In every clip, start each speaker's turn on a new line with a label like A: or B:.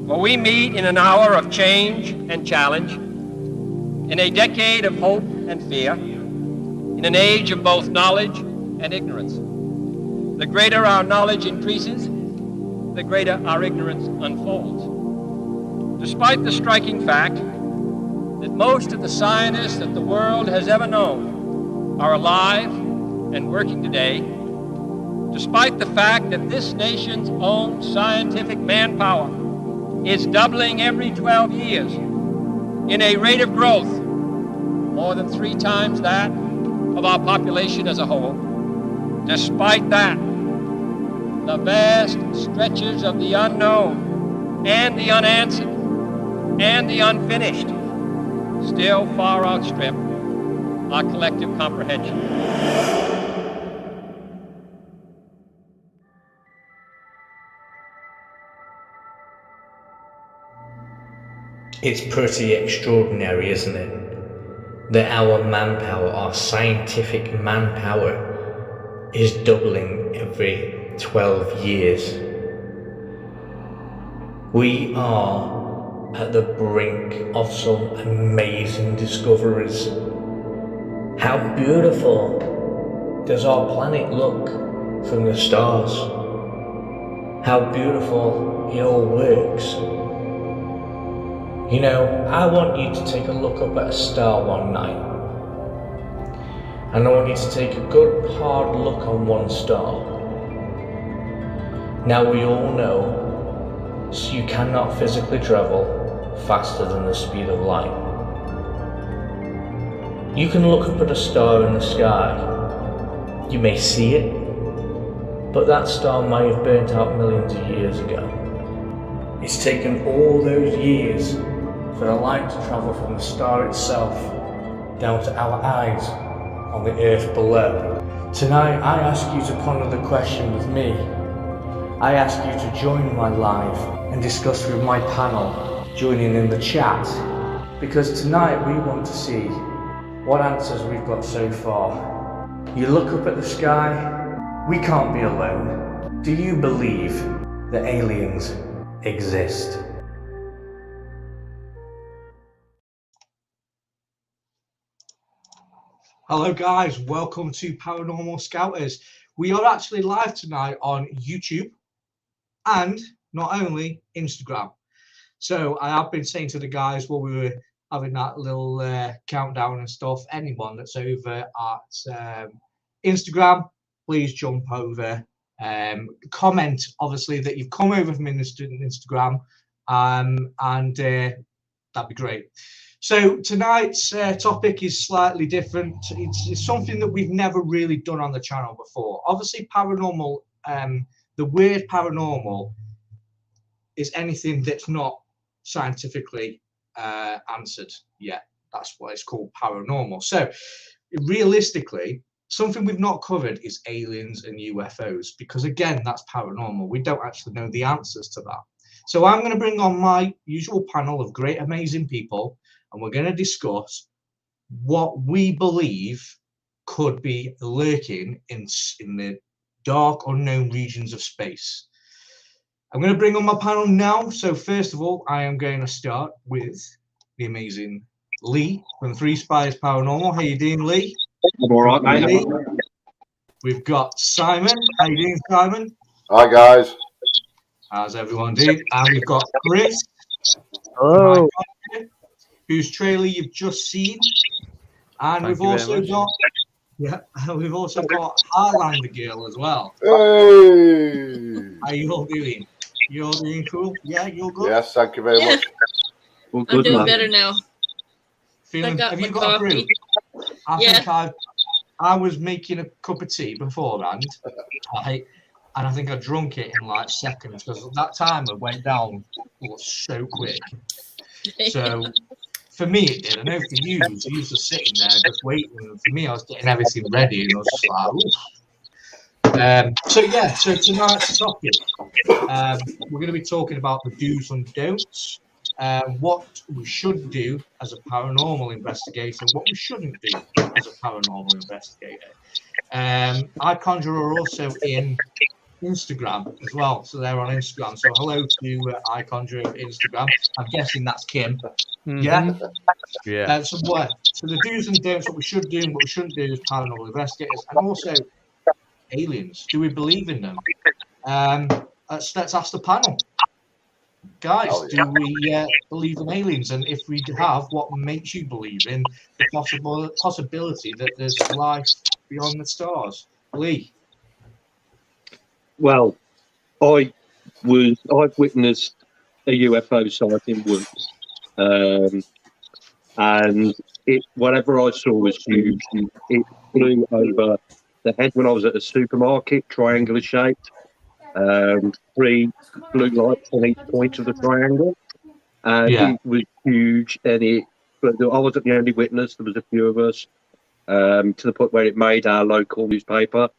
A: For we meet in an hour of change and challenge, in a decade of hope and fear, in an age of both knowledge and ignorance. The greater our knowledge increases, the greater our ignorance unfolds. Despite the striking fact that most of the scientists that the world has ever known are alive and working today, despite the fact that this nation's own scientific manpower is doubling every 12 years in a rate of growth more than 3 times that of our population as a whole, despite that, the vast stretches of the unknown and the unanswered and the unfinished still far outstrip our collective comprehension.
B: It's pretty extraordinary, isn't it? That our manpower, our scientific manpower, is doubling every 12 years. We are at the brink of some amazing discoveries. How beautiful does our planet look from the stars? How beautiful it all works. You know, I want you to take a look up at a star one night, and I want you to take a good hard look on one star. Now we all know you cannot physically travel faster than the speed of light. You can look up at a star in the sky. You may see it, but that star may have burnt out millions of years ago. It's taken all those years for the light to travel from the star itself down to our eyes on the earth below. Tonight I ask you to ponder the question with me. I ask you to join my live and discuss with my panel, joining in the chat, because tonight we want to see what answers we've got so far. You look up at the sky, we can't be alone. Do you believe that aliens exist?
C: Hello guys, welcome to Paranormal Skouters. We are actually live tonight on YouTube and not only Instagram. So I have been saying to the guys while we were having that little countdown and stuff, anyone that's over at Instagram, please jump over, comment obviously that you've come over from Instagram, and that'd be great. So tonight's topic is slightly different. It's something that we've never really done on the channel before. Obviously, paranormal, the word paranormal is anything that's not scientifically answered yet. That's what it's called, paranormal. So realistically, something we've not covered is aliens and UFOs, because again, that's paranormal. We don't actually know the answers to that. So I'm going to bring on my usual panel of great, amazing people, and we're going to discuss what we believe could be lurking in the dark, unknown regions of space. I'm going to bring on my panel now. So first of all, I am going to start with the amazing Lee from Three Spires Paranormal. How you doing, Lee?
D: I'm all right, mate.
C: Lee. We've got Simon. How you doing, Simon?
E: Hi, guys.
C: How's everyone doing? And we've got Chris.
D: Hello.
C: Whose trailer you've just seen. And we've also got Highlander Girl as well.
E: Hey.
C: How you all doing? You all doing cool? Yeah, you're good?
E: Yes, thank you very much.
D: Well,
F: I'm
D: good,
F: doing
D: man.
F: better now.
C: Feeling,
F: I got
C: have
F: my
C: you got a brew?
F: coffee.
C: I think I was making a cup of tea beforehand, right? And I think I drunk it in like seconds because that timer went down so quick. So for me, it did. I know for you, you were sitting there just waiting. And for me, I was getting everything ready, and I was just like, oof. So tonight's topic, we're going to be talking about the do's and don'ts, what we should do as a paranormal investigator, and what we shouldn't do as a paranormal investigator. I conjure are also in Instagram as well. So they're on Instagram. So hello to iConjure Instagram. I'm guessing that's Kim. Yeah.
F: Yeah.
C: So the do's and don'ts, what we should do and what we shouldn't do as paranormal investigators, and also aliens. Do we believe in them? Let's ask the panel, guys. Do we believe in aliens? And if we have, what makes you believe in the possibility that there's life beyond the stars? Lee.
D: Well, I've witnessed a UFO sighting once, and whatever I saw was huge. It flew over the head when I was at a supermarket, triangular shaped. 3 blue lights on each point of the triangle, and it was huge. And I wasn't the only witness. There was a few of us, to the point where it made our local newspaper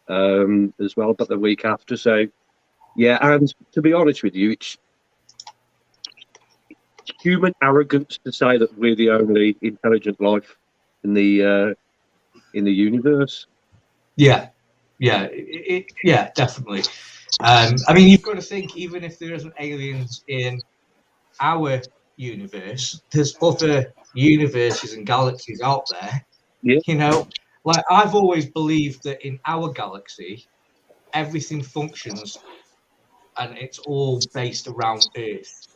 D: as well, but the week after. So, yeah, and to be honest with you, it's human arrogance to say that we're the only intelligent life in the universe.
C: Yeah, definitely. I mean, you've got to think, even if there isn't aliens in our universe, there's other universes and galaxies out there.
D: Yeah.
C: You know, like I've always believed that in our galaxy, everything functions and it's all based around Earth.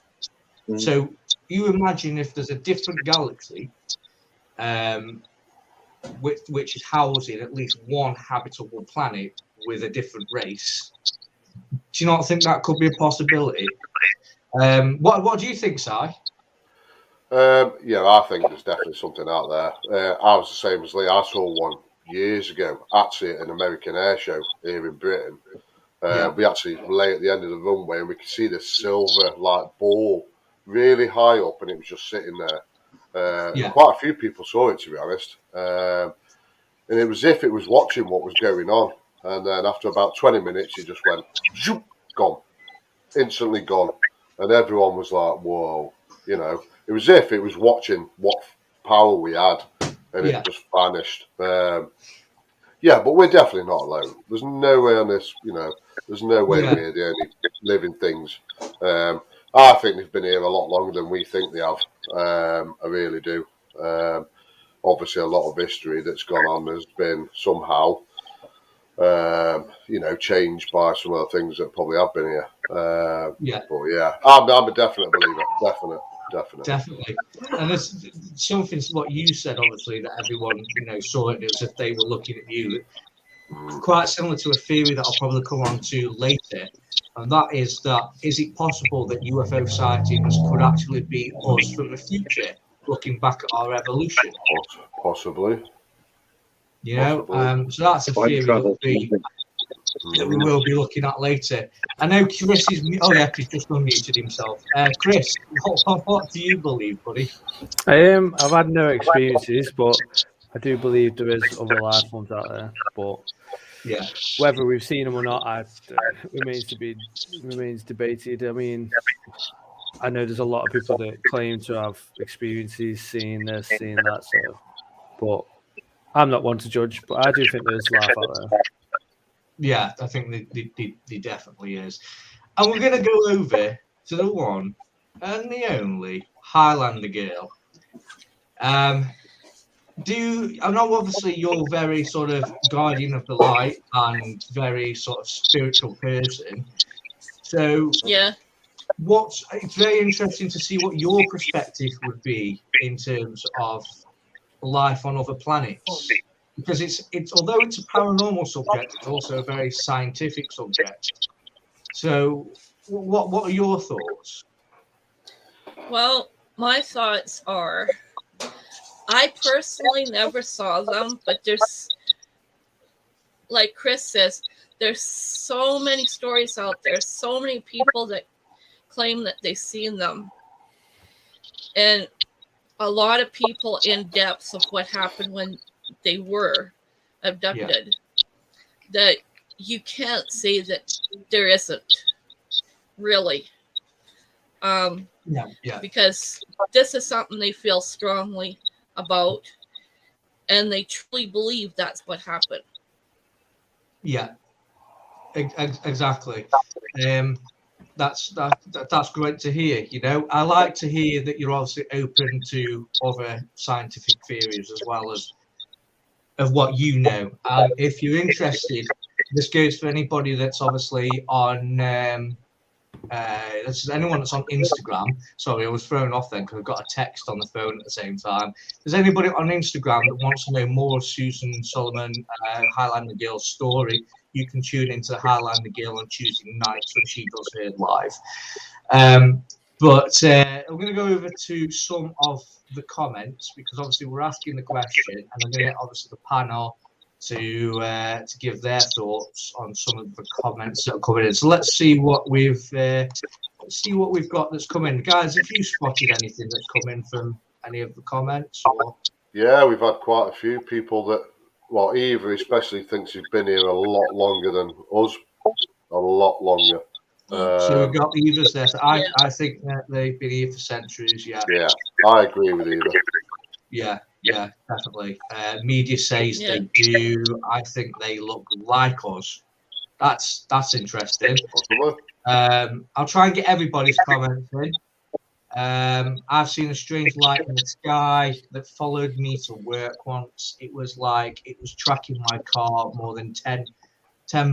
C: So you imagine if there's a different galaxy, which is housing at least one habitable planet with a different race. Do you not think that could be a possibility? What do you think, Si?
E: Yeah, I think there's definitely something out there. I was the same as Lee. I saw one years ago, actually at an American air show here in Britain. We actually lay at the end of the runway and we could see this silver like ball really high up, and it was just sitting there. Quite a few people saw it, to be honest. And it was as if it was watching what was going on. And then after about 20 minutes, it just went, zoop, gone. Instantly gone. And everyone was like, whoa. You know, it was as if it was watching what power we had. And it just vanished. Yeah, but we're definitely not alone. There's no way on this, you know, there's no way we're the only living things. I think they've been here a lot longer than we think they have. I really do. Obviously, a lot of history that's gone on has been somehow, you know, changed by some of the things that probably have been here. But yeah, I'm a definite believer. Definitely.
C: And there's something what you said, obviously, that everyone, you know, saw it as if they were looking at you. Quite similar to a theory that I'll probably come on to later. And that is it possible that UFO sightings could actually be us from the future, looking back at our evolution?
E: Possibly.
C: You know, so that's a theory that we will be looking at later. I know Chris is. Oh yeah, Chris just unmuted himself. Chris, what do you believe, buddy?
F: I've had no experiences, but I do believe there is other life forms out there. But whether we've seen them or not, remains debated. I mean, I know there's a lot of people that claim to have experiences, seeing this, seeing that. So, but I'm not one to judge. But I do think there's life out there.
C: Yeah, I think there definitely is. And we're going to go over to the one and the only Highlander girl. I know obviously you're very sort of guardian of the light and very sort of spiritual person. So it's very interesting to see what your perspective would be in terms of life on other planets. Because it's although it's a paranormal subject, it's also a very scientific subject. So, what are your thoughts?
G: Well, my thoughts are, I personally never saw them, but there's, like Chris says, there's so many stories out there, so many people that claim that they've seen them, and a lot of people in depth of what happened when they were abducted, that you can't say that there isn't really, because this is something they feel strongly about, and they truly believe that's what happened.
C: Exactly. That's great to hear. You know, I like to hear that you're obviously open to other scientific theories as well as of what you know. And if you're interested, this goes for anybody that's obviously on. This is anyone that's on Instagram. Sorry, I was thrown off then because I've got a text on the phone at the same time. If there's anybody on Instagram that wants to know more of Susan Solomon, Highlander Girl's story, you can tune into Highlander Girl on Tuesday nights when she does her live. But I'm going to go over to some of the comments because obviously we're asking the question, and I'm going to get obviously the panel to give their thoughts on some of the comments that are coming in. So let's see what we've got that's coming, guys. If you spotted anything that's come in from any of the comments, or
E: yeah, we've had quite a few people that, well, Eva especially thinks he's been here a lot longer than us, a lot longer.
C: So we've got Eva's there. So I think that they've been here for centuries. Yeah,
E: I agree with Eva.
C: Yeah, definitely. Media says they do. I think they look like us. That's interesting. I'll try and get everybody's comments in. I've seen a strange light in the sky that followed me to work once. It was like it was tracking my car more than 10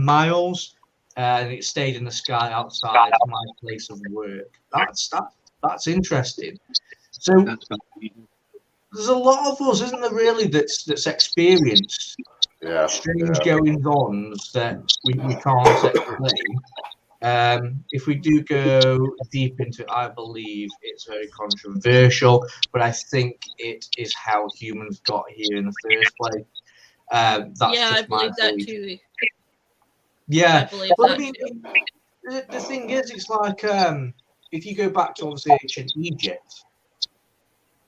C: miles, and it stayed in the sky outside my place of work. That's interesting. So there's a lot of us, isn't there, really, that's experienced strange goings-ons that we can't explain. If we do go deep into it, I believe it's very controversial, but I think it is how humans got here in the first place.
G: I believe that too.
C: Yeah,
G: I believe
C: but
G: that
C: I mean,
G: too.
C: the thing is, it's like if you go back to obviously ancient Egypt.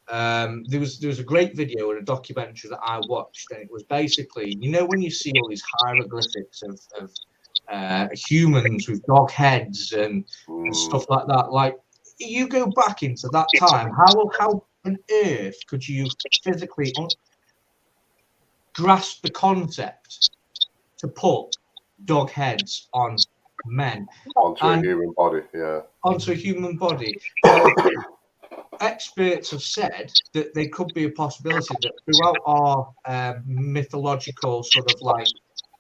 C: There was a great video and a documentary that I watched, and it was basically, you know, when you see all these hieroglyphics of humans with dog heads and stuff like that, like you go back into that time, how on earth could you physically grasp the concept to put dog heads on men
E: onto a human body?
C: Onto a human body. Experts have said that there could be a possibility that throughout our mythological sort of like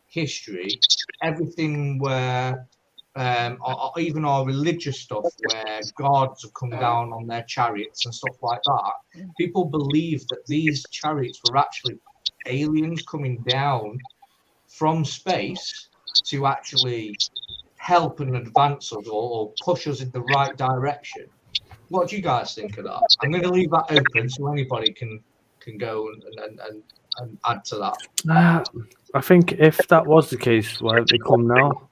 C: history, everything where, or even our religious stuff, where gods have come down on their chariots and stuff like that, people believe that these chariots were actually aliens coming down from space to actually help and advance us or push us in the right direction. What do you guys think of that? I'm going to leave that open so anybody can go and add to that.
F: I think if that was the case, why don't they come now?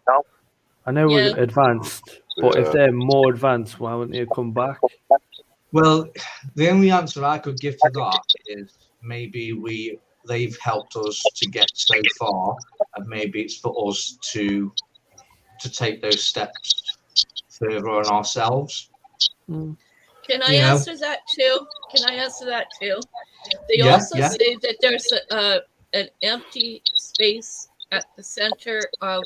F: I know we're advanced, but if they're more advanced, why wouldn't they come back?
C: Well, the only answer I could give to that is maybe they've helped us to get so far, and maybe it's for us to take those steps further on ourselves.
G: Can I answer that too? They also say that there's an empty space at the center of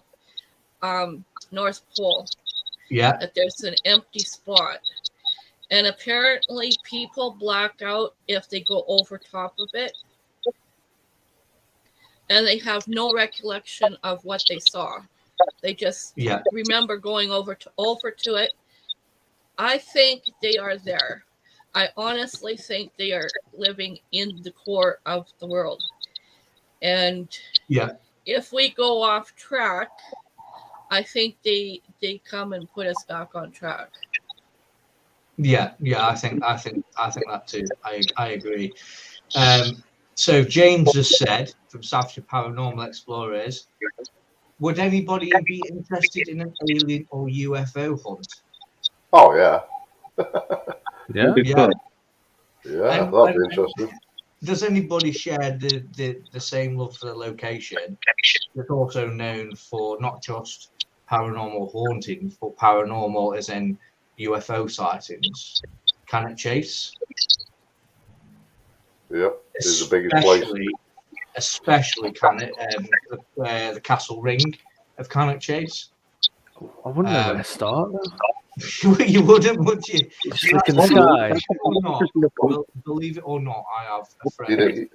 G: North Pole.
C: Yeah.
G: That there's an empty spot. And apparently people black out if they go over top of it. And they have no recollection of what they saw. They just remember going over to it. I think they are there. I honestly think they are living in the core of the world. And if we go off track, I think they come and put us back on track.
C: Yeah, I think that too. I agree. So James has said from South Paranormal Explorers, would anybody be interested in an alien or UFO hunt?
E: Oh yeah.
C: Yeah,
E: that'd be interesting.
C: Does anybody share the same love for the location? It's also known for not just paranormal hauntings, but paranormal as in UFO sightings. Cannock Chase.
E: Yep, it's the biggest place.
C: Especially Cannock, the Castle Ring. of Cannock Chase.
F: I wouldn't know where to start.
C: You wouldn't, would you?
F: Just look in the sky.
C: Or not, believe it or not, I have a friend.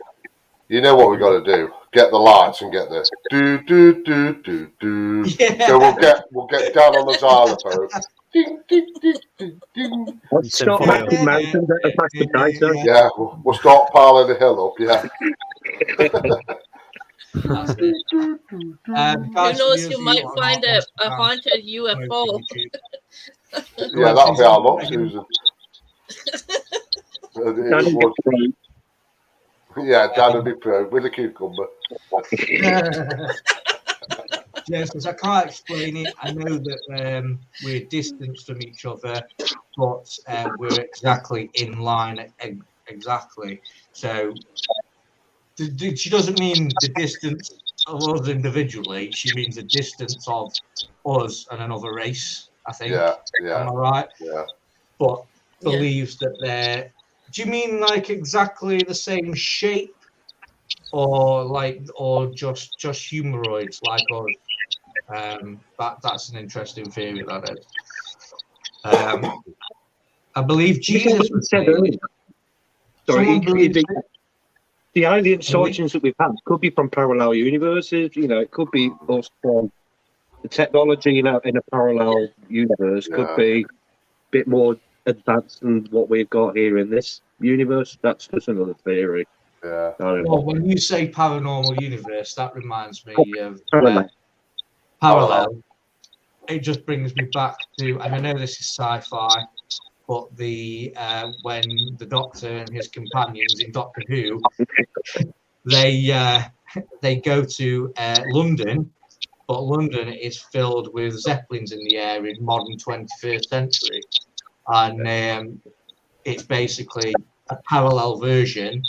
E: You know what we got to do? Get the lights and get the do do do do do.
C: Yeah.
E: So we'll get down on the xylophone. Ding ding ding ding ding.
D: Let's start making mountains out of mashed potato.
E: Yeah, we'll start piling the hill up. Yeah.
C: That's it.
G: Who knows? You might find a haunted UFO.
E: Yeah, that'll be our luck, Susan. Yeah, Dan will be proud with a cucumber.
C: Yes, because I can't explain it. I know that we're distant from each other, but we're exactly in line. Exactly. So she doesn't mean the distance of us individually. She means the distance of us and another race, I think.
E: Yeah.
C: Am I right?
E: Yeah.
C: But believes that they're... Do you mean like exactly the same shape, or just humanoids like us? That's an interesting theory. That is. I believe Jesus was
D: said earlier. Sorry, the alien sightings that we've had could be from parallel universes. You know, it could be us from the technology in a parallel universe. Could be a bit more advanced than what we've got here in this universe. That's just another theory.
E: Yeah.
C: Well, when you say paranormal universe, that reminds me of
D: parallel.
C: It just brings me back to, and I know this is sci-fi, but the when the Doctor and his companions in Doctor Who, they go to London, but London is filled with Zeppelins in the air in modern 21st century. And it's basically a parallel version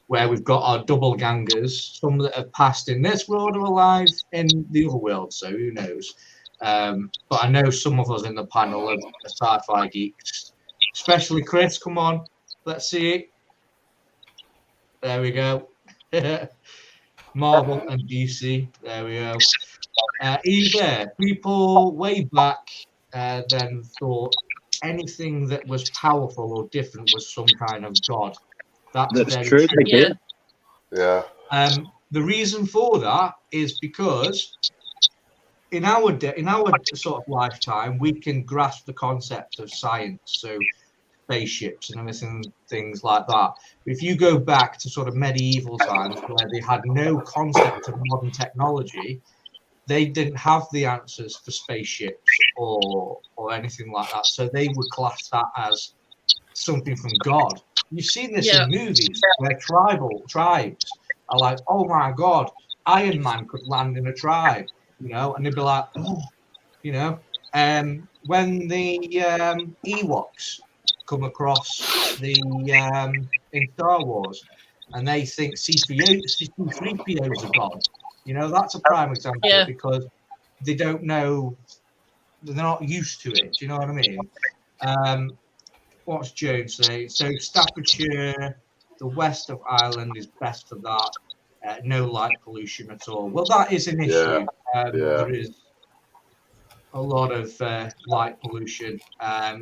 C: where we've got our double gangers, some that have passed in this world are alive in the other world, so who knows. But I know some of us in the panel are sci-fi geeks, especially Chris. Come on, let's see it. There we go. Marvel and DC. There we go. Either people way back then thought anything that was powerful or different was some kind of god. That's
D: true.
G: Yeah.
E: Yeah.
C: The reason for that is because in our sort of lifetime, we can grasp the concept of science, so spaceships and everything, things like that. If you go back to sort of medieval times where they had no concept of modern technology, they didn't have the answers for spaceships or anything like that. So they would class that as something from God. You've seen this in movies where tribes are like, oh my God, Iron Man could land in a tribe, you know, and they'd be like, oh, you know. When the Ewoks come across the in Star Wars and they think C-3PO is a god, you know, that's a prime example because they don't know, they're not used to it. Do you know what I mean? What's Jones say? So Staffordshire, the west of Ireland is best for that. No light pollution at all. Well, that is an issue. There is a lot of light pollution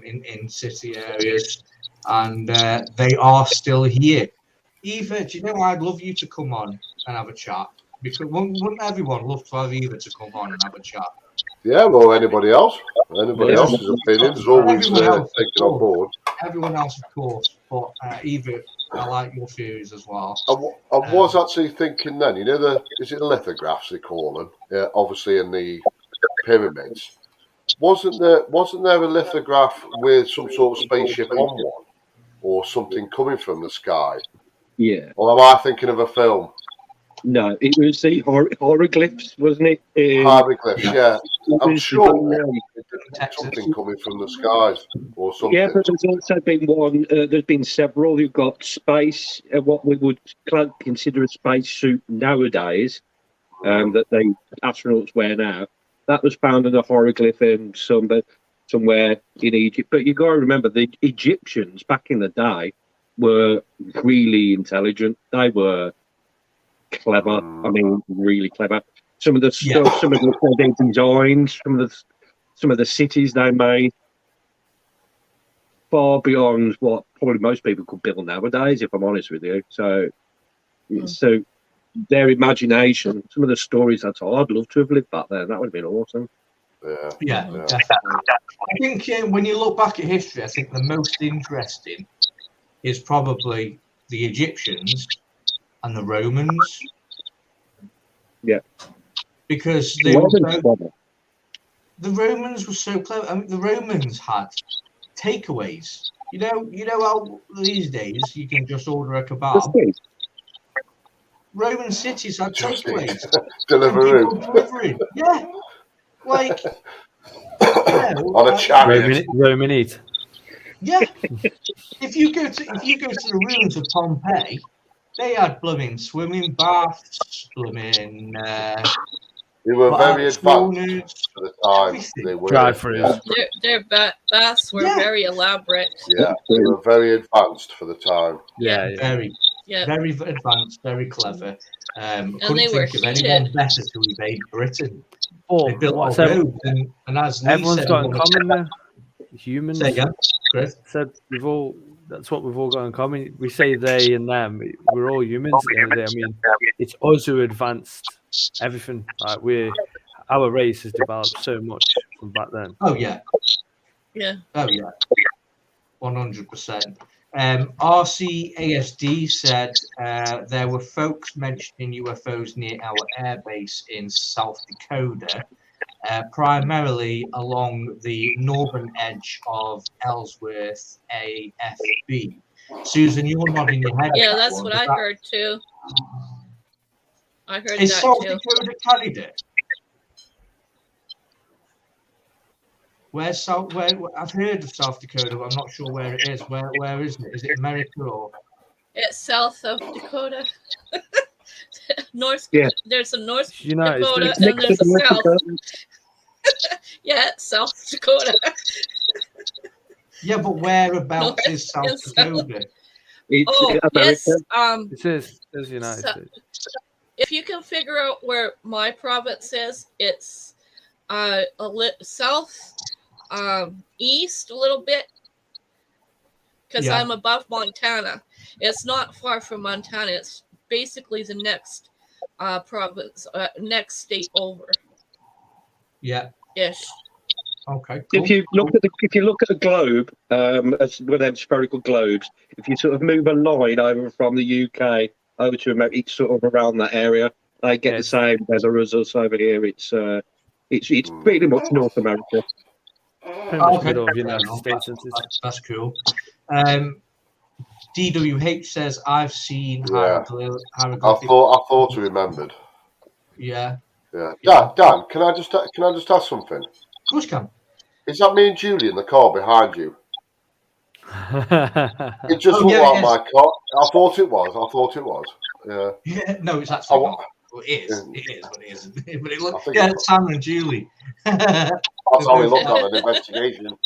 C: in city areas, and they are still here. Eva, do you know I'd love you to come on and have a chat? Because wouldn't everyone love to have Eva to come on and have a chat?
E: Yeah, well, anybody else's opinion is always taken on board.
C: Everyone else, of course, but Eva, I like your theories as well.
E: I was actually thinking then, you know, is it the lithographs they call them? Yeah, obviously in the pyramids. Wasn't there a lithograph with some sort of spaceship on one, or something coming from the sky?
D: Yeah.
E: Or am I thinking of a film?
D: No, it was the hieroglyphs, wasn't it?
E: Hieroglyphs, yeah. I'm sure something coming from the skies or something.
D: Yeah, but there's also been one. There's been several who've got space, what we would consider a space suit nowadays, that the astronauts wear now. That was found in a hieroglyph in somewhere in Egypt. But you got to remember, the Egyptians back in the day were really intelligent. They were clever. I mean, really clever. Some of the stuff, some of the designs, some of the cities they made, far beyond what probably most people could build nowadays, if I'm honest with you. So their imagination, some of the stories I told, I'd love to have lived back there. That would have been awesome.
C: Yeah, definitely. I think when you look back at history, I think the most interesting is probably the Egyptians and the Romans.
D: Yeah.
C: Because the Romans were so clever. I mean, the Romans had takeaways. You know how these days you can just order a kebab. Roman cities had takeaways. Delivering. Yeah. Like
E: on a chariot.
F: Roman eat.
C: Yeah. If you go to the ruins of Pompeii, they had blooming swimming baths, blooming
E: they were very advanced for the time. They were
F: drive-throughs.
G: Their baths were very elaborate.
E: Yeah, they were very advanced for the time.
C: Very advanced, very clever.
G: And
C: couldn't
G: they were
C: think of anyone better to invade Britain. They built all roads, and as Lee
F: everyone's
C: said,
F: got in common now. Humans.
C: Say again, Chris.
F: Said that's what we've all got in common. We say they and them. We're all humans at the end of the day. I mean, it's us who advanced everything. Like our race has developed so much from back then.
C: Oh yeah.
G: Yeah.
C: Oh yeah. 100%. RCASD said there were folks mentioning UFOs near our airbase in South Dakota, primarily along the northern edge of Ellsworth AFB. Susan, you're nodding your head.
G: Yeah, that's what I heard too. I heard
C: is
G: that
C: South
G: too.
C: Dakota Canada? Where I've heard of South Dakota, but I'm not sure where it is. Where is it? Is it America or?
G: It's south of Dakota. North.
D: Yeah.
G: There's a North
F: United
G: Dakota
F: States.
G: and there's a South. Yeah, it's South Dakota.
C: Yeah, but whereabouts is South Dakota?
G: Yes.
F: It says United States.
G: If you can figure out where my province is, it's south, east a little bit, because I'm above Montana. It's not far from Montana. It's basically the next province, next state over.
C: Yeah.
G: Ish.
C: Okay. Cool.
D: If you look at a globe, as one of them spherical globes, if you sort of move a line over from the UK over to America, it's sort of around that area. They get the same weather as us over here. It's pretty much North America.
F: Middle of United States.
C: That's cool. DWH says I've seen hieroglyphic.
E: I thought I remembered.
C: Yeah.
E: Yeah. Dan, can I just ask something?
C: Of course you can.
E: Is that me and Julie in the car behind you? It just looked like my car. I thought it was.
C: Yeah. No, it's actually not. Well, it is, but it isn't. But it looks. Yeah, it's Sam and Julie.
E: That's how we looked at an investigation.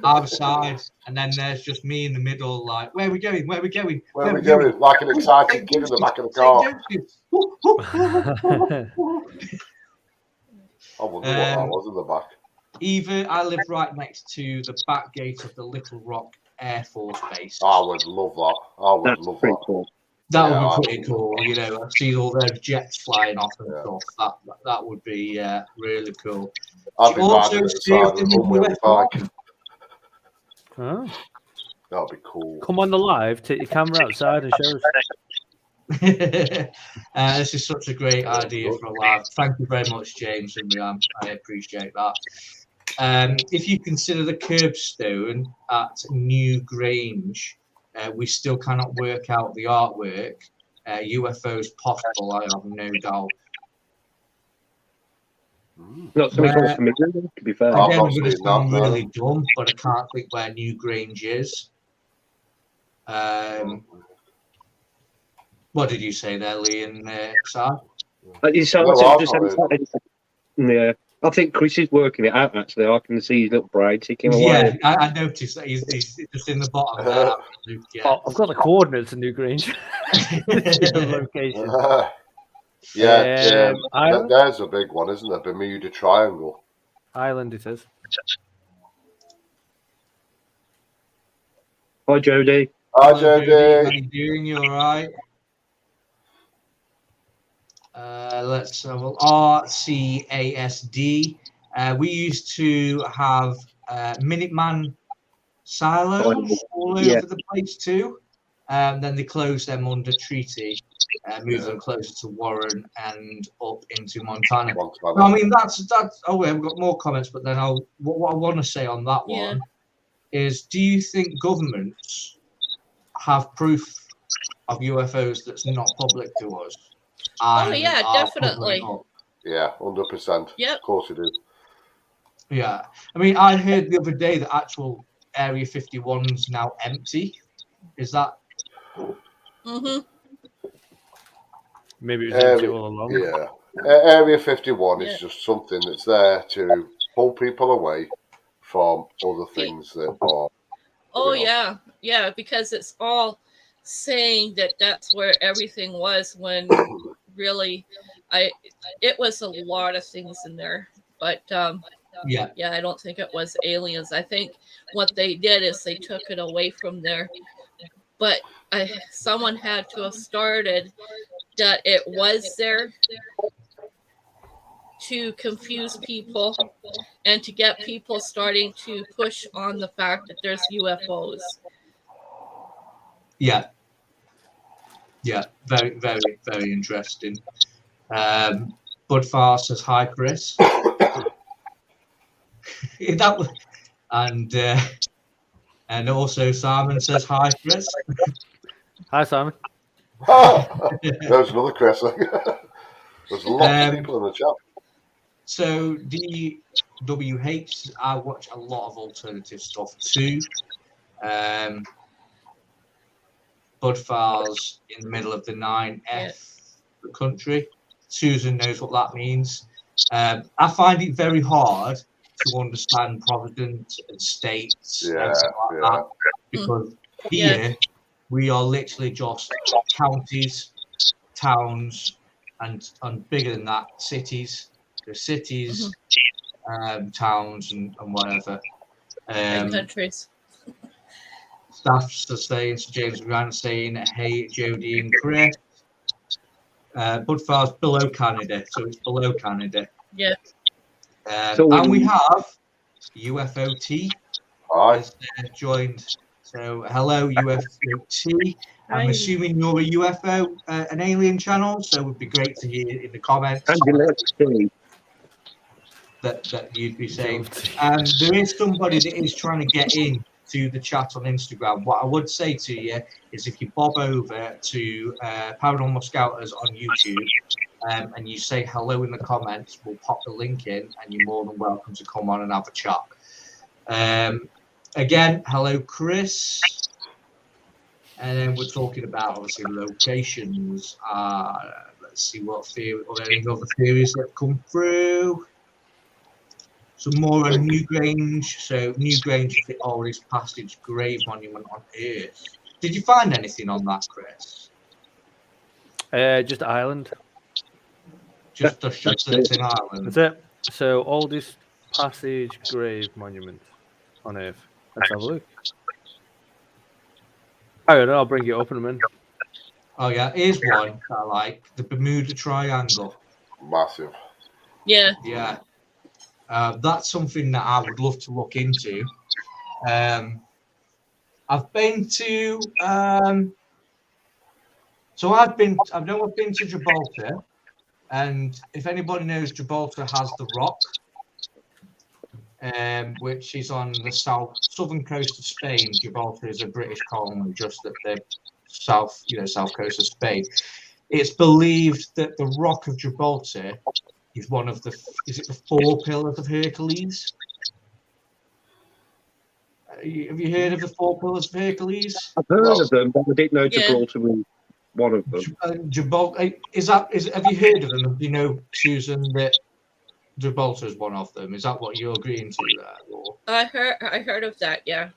C: Outside, and then there's just me in the middle, like, where are we going? Where are we going?
E: Where are we going? Like an excited kid in the back of the car. I wonder what that was in the back.
C: Either I live right next to the back gate of the Little Rock Air Force Base.
E: I would love that.
D: That's pretty cool.
C: That would be pretty cool. You know, I've seen all those jets flying off and stuff. That would be really cool.
E: I'd be riding inside the runway with a bike.
F: Oh.
E: That'd be cool.
F: Come on the live, take your camera outside and show us.
C: This is such a great idea for a live. Thank you very much, James and Rian. I appreciate that. If you consider the curbstone at New Grange, we still cannot work out the artwork. UFOs possible, I have no doubt.
D: Not something close to me, to be fair.
C: Again, I'm going to sound really dumb, but I can't think where New Grange is. What did you say there, Lee and Sam?
D: Yeah, I think Chris is working it out, actually. I can see his little brain ticking away.
C: Yeah, I noticed that he's just in the bottom there. Yeah.
F: I've got the coordinates of New Grange. Location.
E: Yeah,
F: Ireland?
E: there's a big one, isn't there? Bermuda Triangle.
F: Ireland it is.
D: Hi, Jody.
E: Hi,
C: Hello, Jody.
E: Jody.
C: How you doing? You all right? Let's have a RCASD. We used to have Minuteman silos all
D: Yeah.
C: over the place too. Then they closed them under treaty, moved them closer to Warren and up into Montana. No, I mean that's. Oh, we've got more comments, but then what I want to say on that one is: do you think governments have proof of UFOs that's not public to us?
G: Oh yeah, definitely.
E: Yeah, 100%.
G: Yep.
E: Of course it is.
C: Yeah, I mean, I heard the other day that actual Area 51's now empty. Is that?
G: Mm-hmm.
F: Maybe it was empty all along.
E: Yeah, Area 51 is just something that's there to pull people away from other things that are.
G: Oh yeah, because it's all saying that that's where everything was when really it was a lot of things in there, but yeah, I don't think it was aliens. I think what they did is they took it away from there, but someone had to have started that it was there to confuse people and to get people starting to push on the fact that there's UFOs.
C: Yeah, very, very, very interesting. Budfar says hi, Chris. And also Simon says hi, Chris.
F: Hi, Simon.
E: There's another Chris. There's lots of people in the chat.
C: So DWH, I watch a lot of alternative stuff too. Budfar's in the middle of the 9F the country. Susan knows what that means. I find it very hard to understand providence and states and stuff like that, because here we are literally just counties, towns, and bigger than that, cities. There's cities, towns, and whatever.
G: And countries.
C: Staffs are saying, so James Grant saying, hey, Jody and Chris. Budfar's below Canada, so it's below Canada.
G: Yeah.
C: And we have UFOT has joined. So hello, UFOT. I'm assuming you're a UFO, an alien channel, so it would be great to hear in the comments that you'd be saying. There is somebody that is trying to get in to the chat on Instagram. What I would say to you is if you bob over to Paranormal Skouters on YouTube and you say hello in the comments, we'll pop the link in and you're more than welcome to come on and have a chat. Again, hello, Chris. And then we're talking about, obviously, locations. Let's see what theory, or any other theories that have come through. Some more on Newgrange. So Newgrange is the oldest passage grave monument on Earth. Did you find anything on that, Chris?
F: Just Ireland.
C: Just it's in Ireland.
F: That's it. So oldest passage grave monument on Earth. Let's have a look. I'll bring it up in a minute.
C: Oh yeah, here's one I like, the Bermuda Triangle.
E: Massive.
G: Yeah.
C: Yeah. That's something that I would love to look into. I've been to I've been to Gibraltar, and if anybody knows, Gibraltar has the Rock, which is on the southern coast of Spain. Gibraltar is a British colony just at the south coast of Spain. It's believed that the Rock of Gibraltar is one of the, is it the 4 pillars of Hercules? Have you heard of the 4 pillars of Hercules?
D: I've heard of them, but I didn't know Gibraltar was one of them.
C: Gibraltar, have you heard of them? Do you know, Susan, that Gibraltar is one of them? Is that what you're agreeing to there? Or?
G: I heard of that, yeah.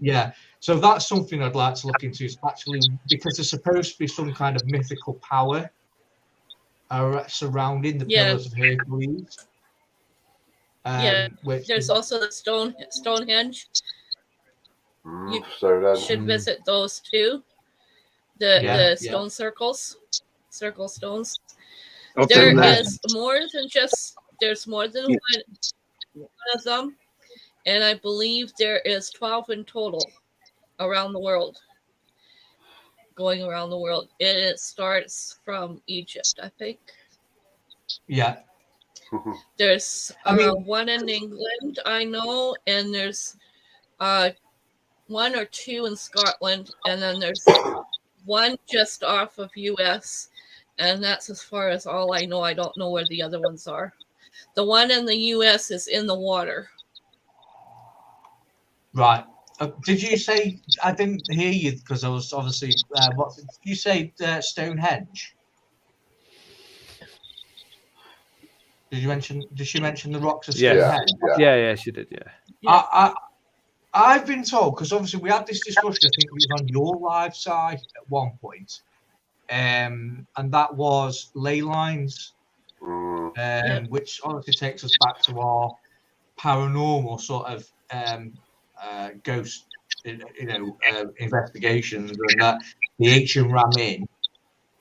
C: Yeah, so that's something I'd like to look into, actually, because there's supposed to be some kind of mythical power are surrounding the
G: Yeah.
C: Pillars of Hercules. Which
G: There's also the Stonehenge. You
E: Stonehenge.
G: should visit those too. The stone circles, circle stones.
D: I've
G: There
D: done that.
G: is more than just. There's more than one of them, and I believe there is 12 in total around the world. Going around the world, it starts from Egypt, I think.
C: Yeah.
G: There's one in England, I know, and there's one or two in Scotland, and then there's one just off of US, and that's as far as all I know. I don't know where the other ones are. The one in the US is in the water.
C: Right. Did you say, I didn't hear you because I was obviously, what did you say, Stonehenge? Did she mention the rocks of Stonehenge?
F: Yeah, she did,
C: I've been told, because obviously we had this discussion, I think it was on your live site at one point, and that was ley lines, which obviously takes us back to our paranormal sort of ghost, investigations, and that the ancient Ramin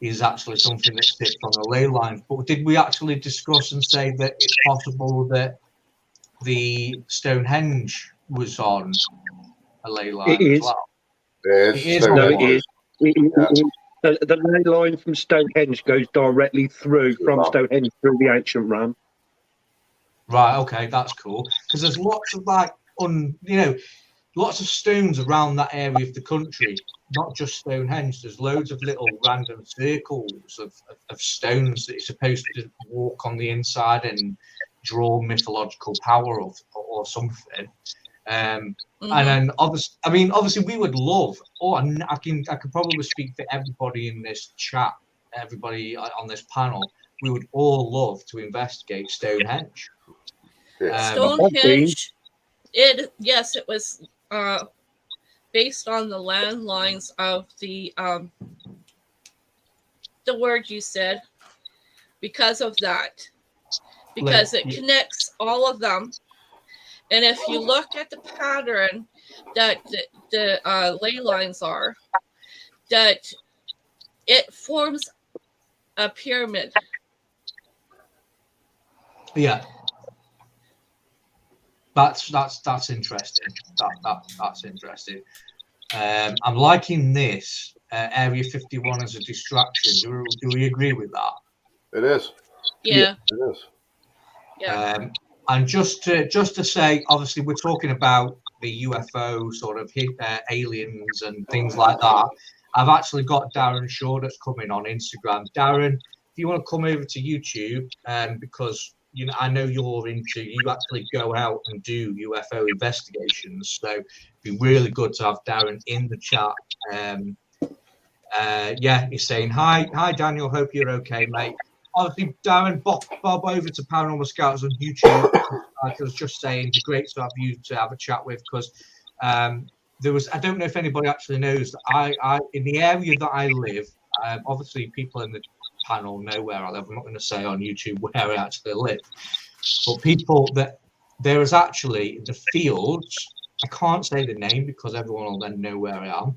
C: is actually something that sits on the ley lines. But did we actually discuss and say that it's possible that the Stonehenge was on a ley line as well?
E: It is.
D: The ley line from Stonehenge goes directly through from Stonehenge through the ancient Ram.
C: Right. Okay, that's cool. Because there's lots of lots of stones around that area of the country. Not just Stonehenge. There's loads of little random circles of stones that you're supposed to walk on the inside and draw mythological power or something. And then obviously we would love, I could probably speak for everybody in this chat, everybody on this panel, we would all love to investigate Stonehenge.
G: Stonehenge, it was based on the landlines of the word you said, because of that. Because it connects all of them. And if you look at the pattern that the ley lines are, that it forms a pyramid.
C: Yeah. That's interesting. That's interesting. I'm liking this Area 51 as a distraction. Do we agree with that?
E: It is.
G: Yeah.
E: It is.
G: Yeah.
C: And just to say, obviously, we're talking about the UFO sort of aliens and things like that. I've actually got Darren Shaw that's coming on Instagram. Darren, if you want to come over to YouTube, because I know you actually go out and do UFO investigations, so it'd be really good to have Darren in the chat. He's saying hi Daniel, hope you're okay, mate. Obviously, Darren, bob over to Paranormal Skouters on YouTube. Like I was just saying, it'd be great to have you to have a chat with, because there was, I don't know if anybody actually knows that I in the area that I live, obviously people in the panel know where I live. I'm not going to say on YouTube where I actually live, but people that there is actually the fields. I can't say the name because everyone will then know where I am.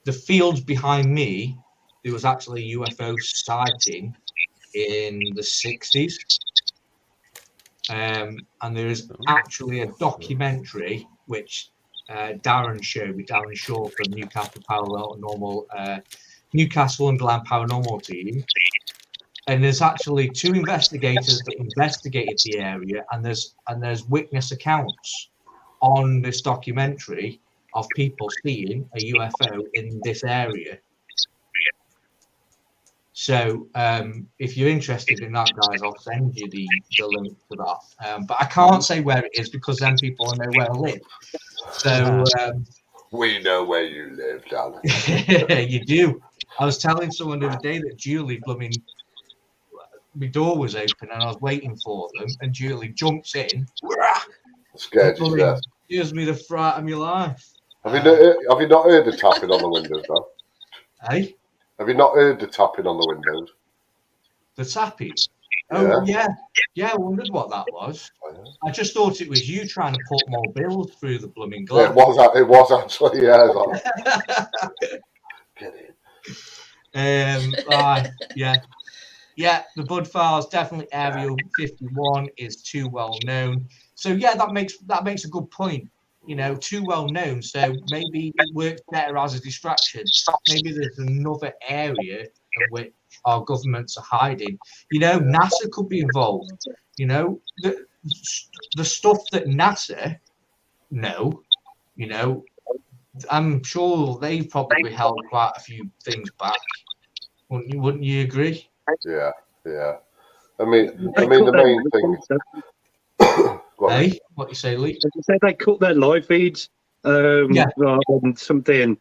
C: The fields behind me, there was actually a UFO sighting in the 60s. And there is actually a documentary which Darren showed me, Darren Shaw from Newcastle Underland Paranormal Team. And there's actually two investigators that investigated the area, and there's witness accounts on this documentary of people seeing a UFO in this area. So if you're interested in that, guys, I'll send you the link to that. But I can't say where it is because then people know where I live. So
E: we know where you live, Dan.
C: You do. I was telling someone the other day that Julie, my door was open and I was waiting for them, and Julie jumps in.
E: Scared you to death.
C: Gives me the fright of my life.
E: Have you not heard the tapping on the windows, though?
C: Hey?
E: Have you not heard the tapping on the windows?
C: The tapping. Oh yeah. I wondered what that was. I just thought it was you trying to put more bills through the blooming
E: Yeah,
C: glove.
E: it was actually, yeah. Get in.
C: Yeah, the Bud files definitely Area 51 is too well known. So yeah, that makes a good point. You know, too well known. So maybe it works better as a distraction. Maybe there's another area in which our governments are hiding. You know, NASA could be involved. You know, the stuff that NASA know. You know, I'm sure they've probably held quite a few things back. Wouldn't you agree?
E: Yeah. I mean, the main thing.
C: Hey, what you say, Lee?
D: They said they cut their live feeds. When something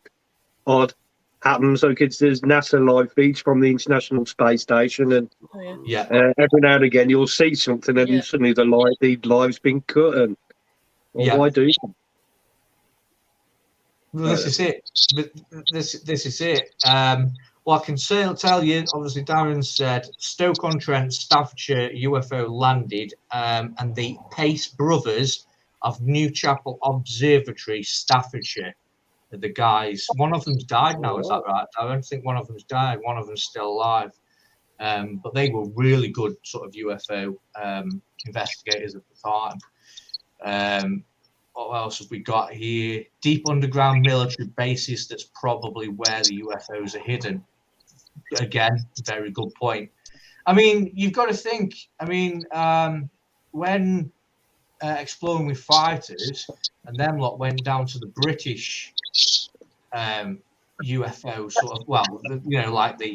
D: odd happens, so there's NASA live feeds from the International Space Station, and every now and again you'll see something, and suddenly the live's been cut. And why do that?
C: Well, this is it. This is it. Well, I can certainly tell you, obviously, Darren said Stoke-on-Trent, Staffordshire UFO landed, and the Pace brothers of Newchapel Observatory, Staffordshire, are the guys. One of them's died now, is that right? I don't think one of them's died. One of them's still alive. But they were really good sort of UFO investigators at the time. What else have we got here? Deep underground military bases. That's probably where the UFOs are hidden. Again, very good point. I mean, you've got to think. I mean, when Exploring with Fighters and them lot went down to the British UFO sort of, well, you know, like the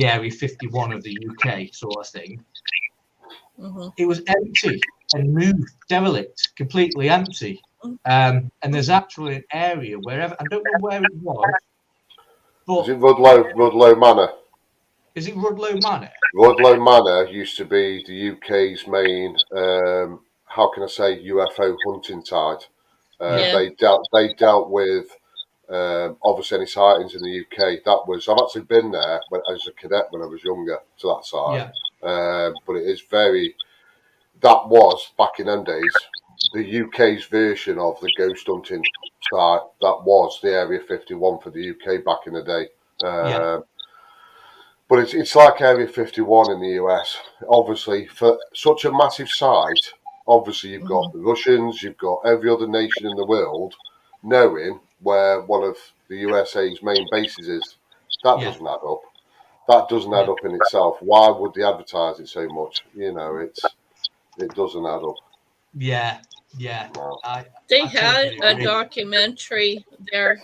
C: Area 51 of the UK sort of thing. Mm-hmm. It was empty and moved, derelict, completely empty. And there's actually an area wherever, I don't know where it was. But
E: is it Rudlow Manor?
C: Is it Rudlow Manor?
E: Rudlow Manor used to be the UK's main, how can I say, UFO hunting site. They dealt with obviously any sightings in the UK. I've actually been there as a cadet when I was younger to that site. But it is that was back in them days the UK's version of the ghost hunting site. That was the Area 51 for the UK back in the day. But it's like Area 51 in the US. Obviously, for such a massive site, obviously you've got the Russians, you've got every other nation in the world knowing where one of the USA's main bases is. That doesn't add up. That doesn't add up in itself. Why would they advertise it so much? You know, it doesn't add up.
C: Yeah.
G: They had a documentary there.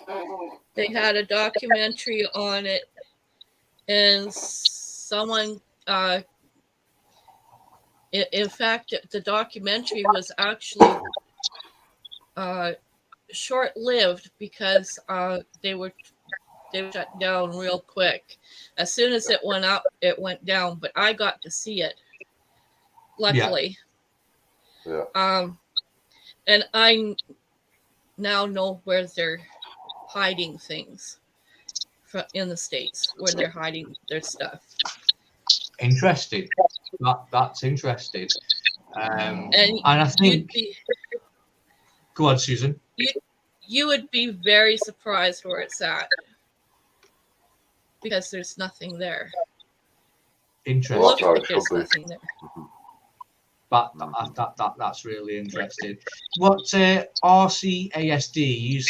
G: They had a documentary on it, and someone, in fact, the documentary was actually short-lived because they were shut down real quick. As soon as it went up, it went down. But I got to see it, luckily. And I now know where they're hiding things in the States, where they're hiding their stuff.
C: Interesting. That's interesting. And I think. Go on, Susan.
G: You would be very surprised where it's at, because there's nothing there.
C: Interesting.
G: It looks like there's nothing there.
C: But that's really interesting. What RCASD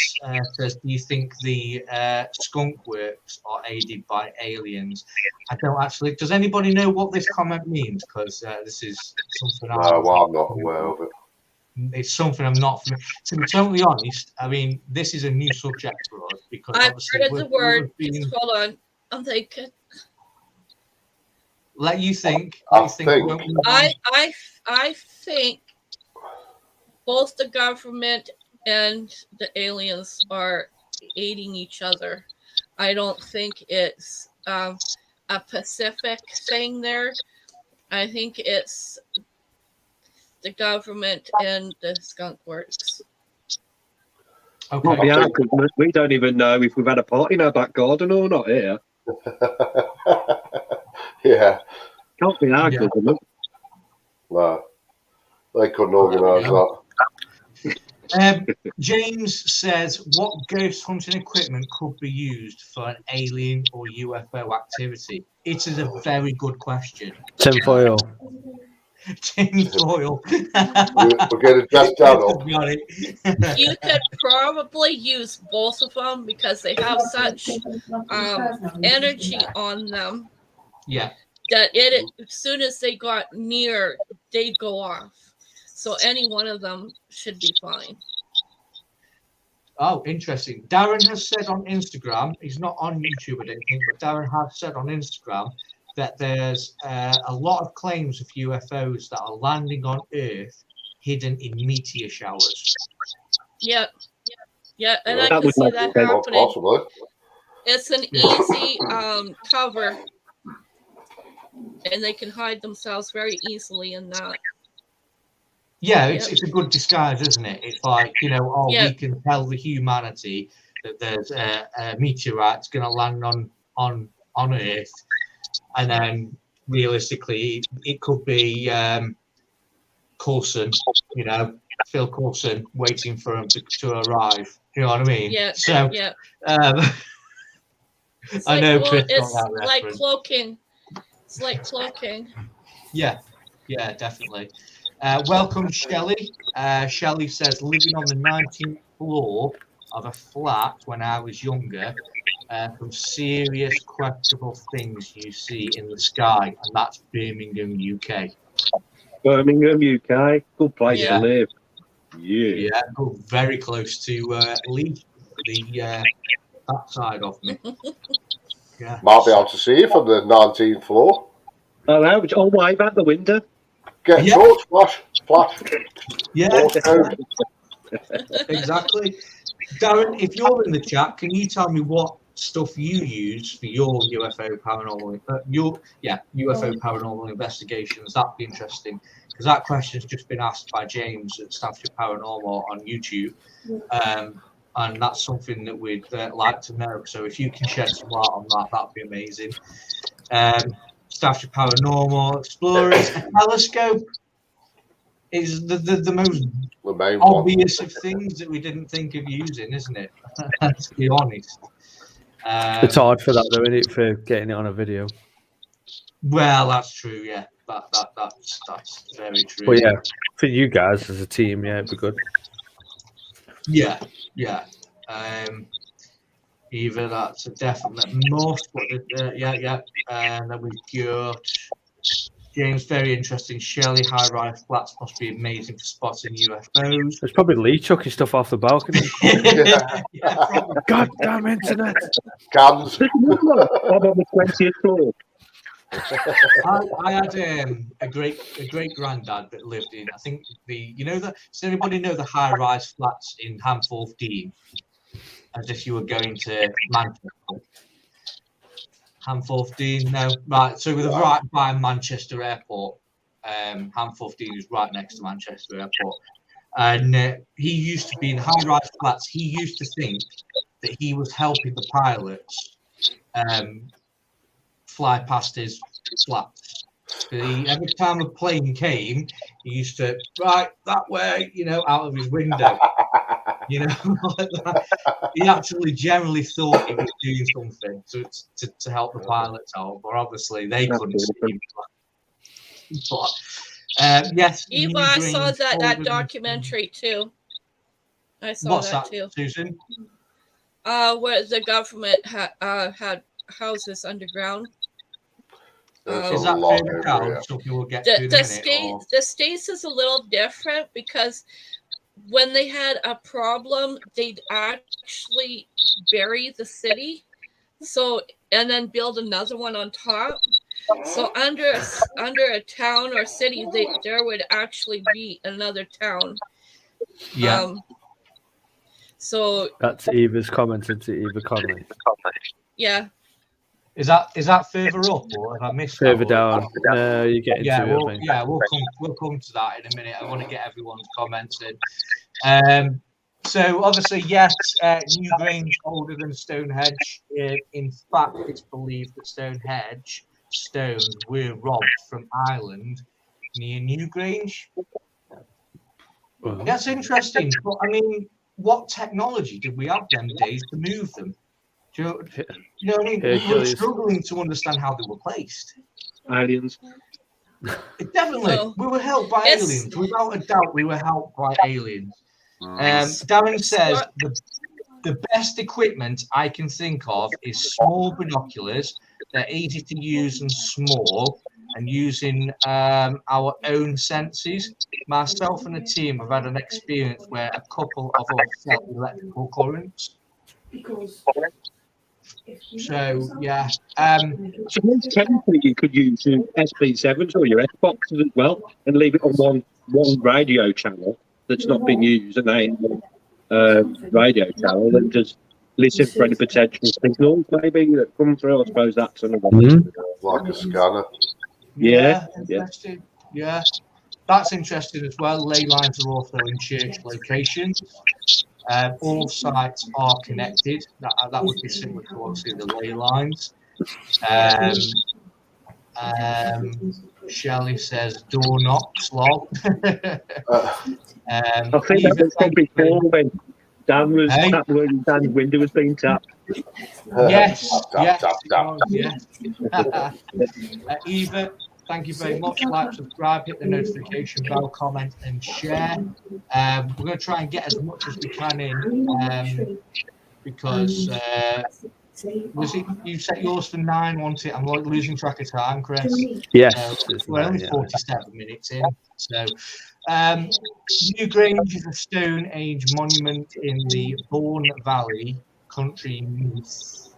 C: says, do you think the skunk works are aided by aliens? I don't actually. Does anybody know what this comment means? Because this is something
E: I'm not aware of it.
C: It's something I'm not familiar. To be totally honest, I mean, this is a new subject for us because
G: I've heard the word. Hold on, I'm thinking.
C: Let you think.
E: I
G: think both the government and the aliens are aiding each other. I don't think it's a Pacific thing there. I think it's the government and the skunk works.
D: Okay. Yeah, we don't even know if we've had a party in our back garden or not here.
E: Yeah.
D: Can't be argued with them.
E: No. They couldn't organise that.
C: James says, what ghost hunting equipment could be used for an alien or UFO activity? It is a very good question.
F: Tinfoil.
C: Tinfoil.
E: We're getting dressed down up.
G: You could probably use both of them because they have such energy on them.
C: Yeah.
G: That as soon as they got near, they'd go off. So any one of them should be fine.
C: Oh, interesting. Darren has said on Instagram, he's not on YouTube, I don't think, but Darren has said on Instagram that there's a lot of claims of UFOs that are landing on Earth hidden in meteor showers.
G: Yeah. Yeah, and I
D: That
G: can
D: would
G: see
D: make
G: that
D: sense.
G: happening.
E: Possibly.
G: It's an easy cover. And they can hide themselves very easily in that.
C: Yeah, it's a good disguise, isn't it? It's like, we can tell the humanity that there's a meteorite going to land on Earth, and then realistically, it could be Coulson, Phil Coulson, waiting for him to arrive. You know what I mean?
G: Yeah.
C: So,
G: yeah.
C: I know Chris got
G: it's
C: that
G: like
C: reference.
G: cloaking. It's like cloaking.
C: Yeah, definitely. Welcome, Shelley. Shelley says, living on the 19th floor of a flat when I was younger, some serious questionable things you see in the sky, and that's Birmingham, UK.
D: Birmingham, UK, good place
C: Yeah.
D: to live. Yeah.
C: Yeah, go very close to Leeds, that side of me. Yeah.
E: Might be able to see you from the 19th floor.
D: Oh, no, I'll wave out the window.
E: Get a torch, flash.
C: Yeah,
E: Code.
C: exactly. Darren, if you're in the chat, can you tell me what stuff you use for your UFO paranormal investigations? That'd be interesting, because that question's just been asked by James at Staffordshire Paranormal on YouTube, and that's something that we'd like to know. So if you can shed some light on that, that'd be amazing. Staffordshire Paranormal Explorers, a telescope is the most obvious of things that we didn't think of using, isn't it? To be honest.
F: It's hard for that, though, isn't it, for getting it on a video?
C: Well, that's true, yeah. That's very true.
F: But yeah, for you guys as a team, yeah, it'd be good.
C: Yeah. Either that's a definite must, but yeah. And then we've got James, very interesting. Shelley, high-rise flats must be amazing for spotting UFOs.
F: There's probably Lee chucking stuff off the balcony.
C: Yeah, probably.
F: God damn internet!
E: Cans.
D: I'm on the 20th floor.
C: I had a great granddad that lived in, I think does anybody know the high-rise flats in Hamforth Dean? As if you were going to Manchester. Hamforth Dean, no, right. So we're right by Manchester Airport. Hamforth Dean is right next to Manchester Airport, and he used to be in high-rise flats. He used to think that he was helping the pilots fly past his flats. Every time a plane came, he used to right that way, out of his window. Like that. He actually generally thought he was doing something to help the pilots out, but obviously they couldn't see him. But yes,
G: Eva, I saw that documentary too. I saw that too,
C: Susan.
G: Where the government had houses underground.
C: Is that favorite town? So people get
G: the States is a little different because when they had a problem, they'd actually bury the city, and then build another one on top. So under a town or city, there would actually be another town.
C: Yeah.
G: So
F: that's Eva's commented to Eva Conley.
G: Yeah.
C: Is that further up, or have I missed
F: further down? No, you get into it. I think.
C: We'll come to that in a minute. I want to get everyone's comments in. So obviously, yes, Newgrange older than Stonehenge. In fact, it's believed that Stonehenge stones were robbed from Ireland near Newgrange. That's interesting. But I mean, what technology did we have them days to move them? Do you know what I mean? We were struggling to understand how they were placed.
D: Aliens.
C: Definitely, we were helped by aliens. Without a doubt, we were helped by aliens. Darren says the best equipment I can think of is small binoculars. They're easy to use and small, and using our own senses. Myself and the team have had an experience where a couple of us felt electrical currents. So yeah.
D: So technically, you could use your SP7s or your Xboxes as well, and leave it on one radio channel that's not been used, and then radio channel, and just listen for any potential signals maybe that come through. I suppose that's another
E: like a scanner.
C: Yeah, interesting. Yeah, that's interesting as well. Ley lines are also in church locations. All sites are connected. That would be similar to obviously the ley lines. Shelley says door knocks, lol.
D: I think that was probably before when Dan was when Dan's window was being tapped.
C: Yes,
E: Tap.
C: Eva, thank you very much. Like, subscribe, hit the notification bell, comment, and share. We're going to try and get as much as we can in because was it you set yours for 9, wasn't it? I'm like losing track of time, Chris.
F: Yes,
C: we're only 47 minutes in. So, Newgrange is a Stone Age monument in the Bourne Valley, country Meath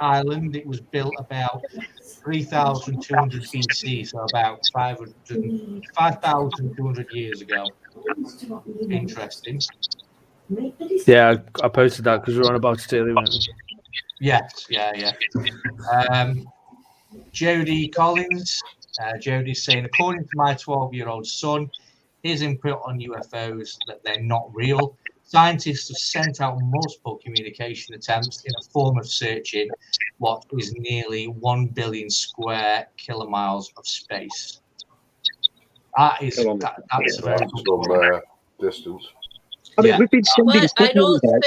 C: Island. It was built about 3,200 BC, so about 5,200 years ago. Interesting.
F: Yeah, I posted that because we were on about it earlier, weren't we?
C: Yes, yeah. Jody Collins. Jody's saying, according to my 12-year-old son, his input on UFOs that they're not real. Scientists have sent out multiple communication attempts in a form of searching what is nearly 1 billion square kilomiles of space. That's a very good
E: distance.
D: I mean, we've been sending signals out.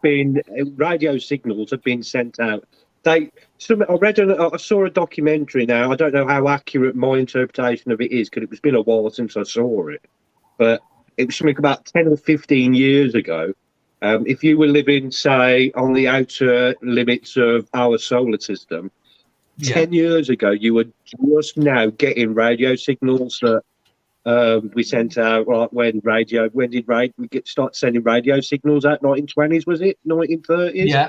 G: think
D: Radio signals have been sent out. I saw a documentary now. I don't know how accurate my interpretation of it is because it's been a while since I saw it. But it was something about 10 or 15 years ago. If you were living, say, on the outer limits of our solar system, 10 years ago, you were just now getting radio signals that we sent out. Like when did we start sending radio signals out? 1920s, was it? 1930s?
C: Yeah.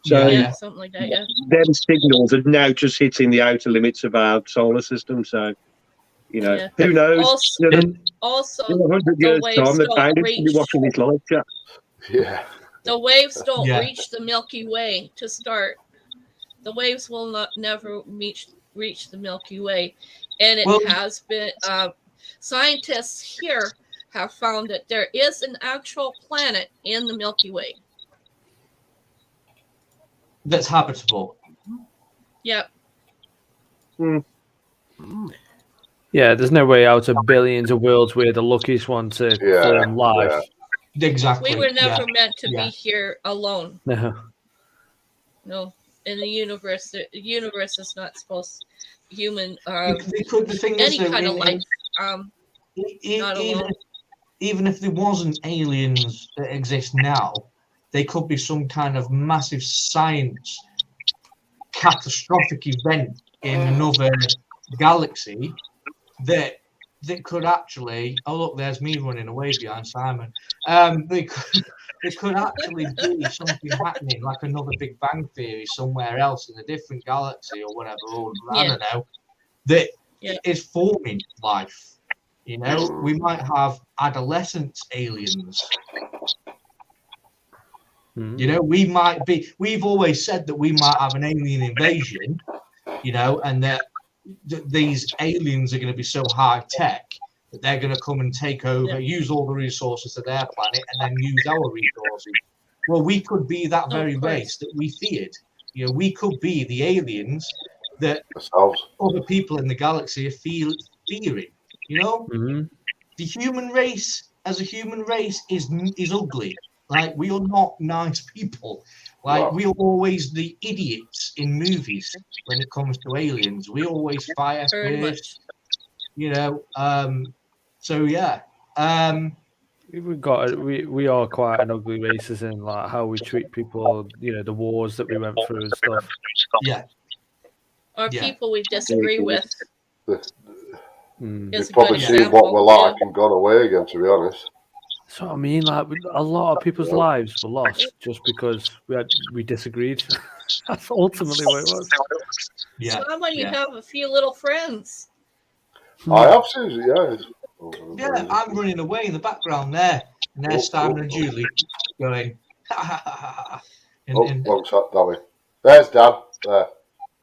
D: So
G: something like that. Yeah.
D: Them signals are now just hitting the outer limits of our solar system. So, who knows?
G: Also,
D: 100 years time, the pilots will be watching this live chat.
E: Yeah.
G: The waves don't reach the Milky Way to start. The waves will never reach the Milky Way, and it has been. Scientists here have found that there is an actual planet in the Milky Way
C: that's habitable.
G: Yep.
F: Yeah, there's no way out of billions of worlds we're the luckiest one to form life.
C: Yeah. Exactly.
G: We were never meant to be here alone.
F: No.
G: In the universe is not supposed human life.
C: Even if there wasn't aliens that exist now, they could be some kind of massive science catastrophic event in another galaxy that could actually. Oh look, there's me running away behind Simon. They could actually be something happening, like another Big Bang Theory somewhere else in a different galaxy or whatever. Or I don't know. That is forming life. We might have adolescent aliens. We might be. We've always said that we might have an alien invasion, and that these aliens are going to be so high tech that they're going to come and take over, use all the resources of their planet, and then use our resources. Well, we could be that very race that we feared. We could be the aliens that
E: Ourselves.
C: other people in the galaxy are fearing. You know,
F: Mm-hmm.
C: the human race, as a human race, is ugly. Like, we are not nice people. Like,
E: No.
C: we are always the idiots in movies when it comes to aliens. We always fire
G: Very much.
C: first, you know. So yeah.
F: We are quite an ugly race in like how we treat people, you know, the wars that we went through and stuff.
C: Yeah.
G: Or
C: Yeah.
G: people we disagree with.
F: Mm.
G: Is
E: You've
G: a
E: probably
G: good
E: seen
G: example,
E: what we're like
G: too.
E: and gone away again, to be honest.
F: So I mean, like a lot of people's
E: Yeah.
F: lives were lost just because we disagreed. That's ultimately what it was.
C: Yeah.
G: So when you
C: Yeah.
G: have a few little friends.
E: I absolutely, yeah.
C: Yeah, I'm running away in the background there, and there's Simon and Julie going.
E: What's that way? There's Dan. There.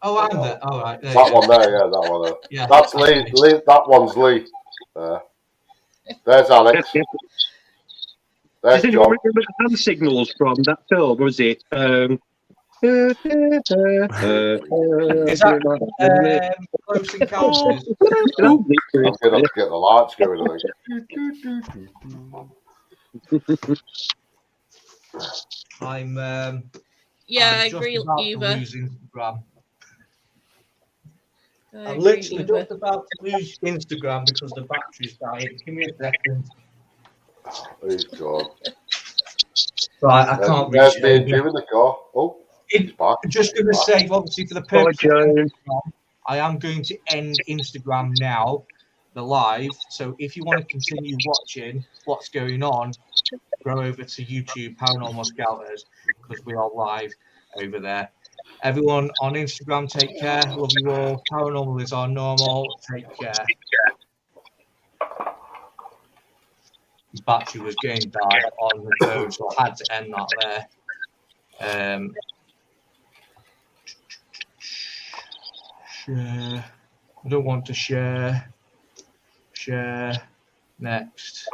C: Oh, I'm there. All right. There
E: That one there, yeah, that one there.
C: Yeah.
E: That's Lee. Lee. That one's Lee. There's Alex. There's
D: Does anyone
E: John.
D: remember the hand signals from that film? Was it?
C: Is that Close Encounters?
E: I'm gonna have to get the lights going, I think.
G: Yeah,
C: I'm
G: I
C: just
G: agree,
C: about to
G: Eva.
C: lose Instagram.
G: I
C: I'm
G: agree,
C: literally
G: Eva.
C: just about to lose Instagram because the battery's dying. Give me a second.
E: He's gone.
C: Right, I can't
E: There's
C: reach
E: me and
C: it.
E: Jim in the car. Oh, he's back.
C: Just going to say, obviously, for the purpose of Instagram, I am going to end Instagram now, the live. So if you want to continue watching what's going on, go over to YouTube, Paranormal Skouters, because we are live over there. Everyone on Instagram, take care. Love you all. Paranormal is our normal. Take care. The battery was getting died on the phone, so I had to end that there. Share. I don't want to share. Share. Next.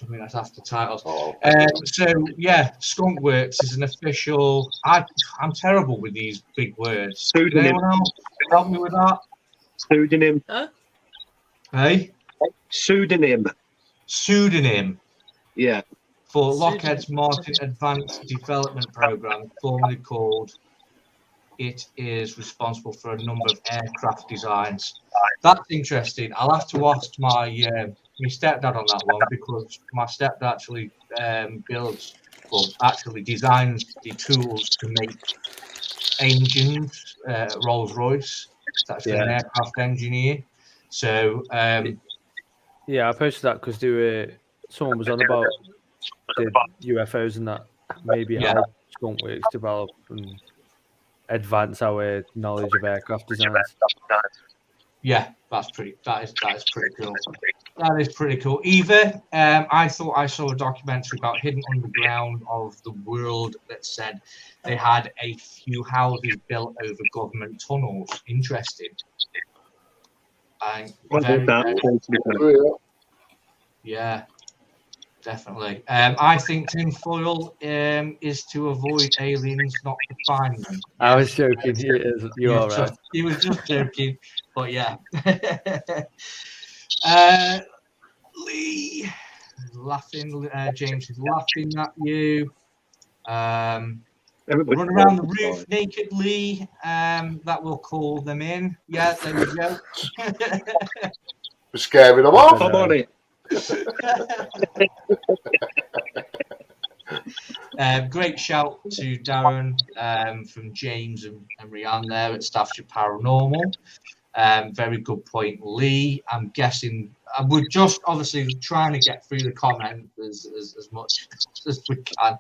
C: I mean, that's after titles. So yeah, Skunkworks is an official. I'm terrible with these big words. Can anyone else help me with that?
D: Pseudonym.
G: Huh?
C: Hey?
D: Pseudonym.
C: Pseudonym.
D: Yeah.
C: For Lockheed's Martin Advanced Development Program, formerly called. It is responsible for a number of aircraft designs. That's interesting. I'll have to ask my stepdad on that one, because my stepdad actually actually designs the tools to make engines, Rolls-Royce. It's actually an aircraft engineer. So
F: yeah, I posted that because someone was on about the UFOs and that, maybe how Skunkworks develop and advance our knowledge of aircraft designs.
C: Yeah, that is pretty cool. That is pretty cool. Eva, I thought I saw a documentary about hidden underground of the world that said they had a few houses built over government tunnels. Interesting. Yeah, definitely. I think tinfoil is to avoid aliens, not to find them.
F: I was joking. You are right.
C: He was just joking, but yeah. Lee laughing. James is laughing at you. Run around the roof naked, Lee. That will call them in. Yeah, there we go.
E: We're scaring them off.
D: I'm on it.
C: Great shout to Darren from James and Rianne there at Staffordshire Paranormal. Very good point, Lee. I'm guessing we're just obviously trying to get through the comments as much as we can.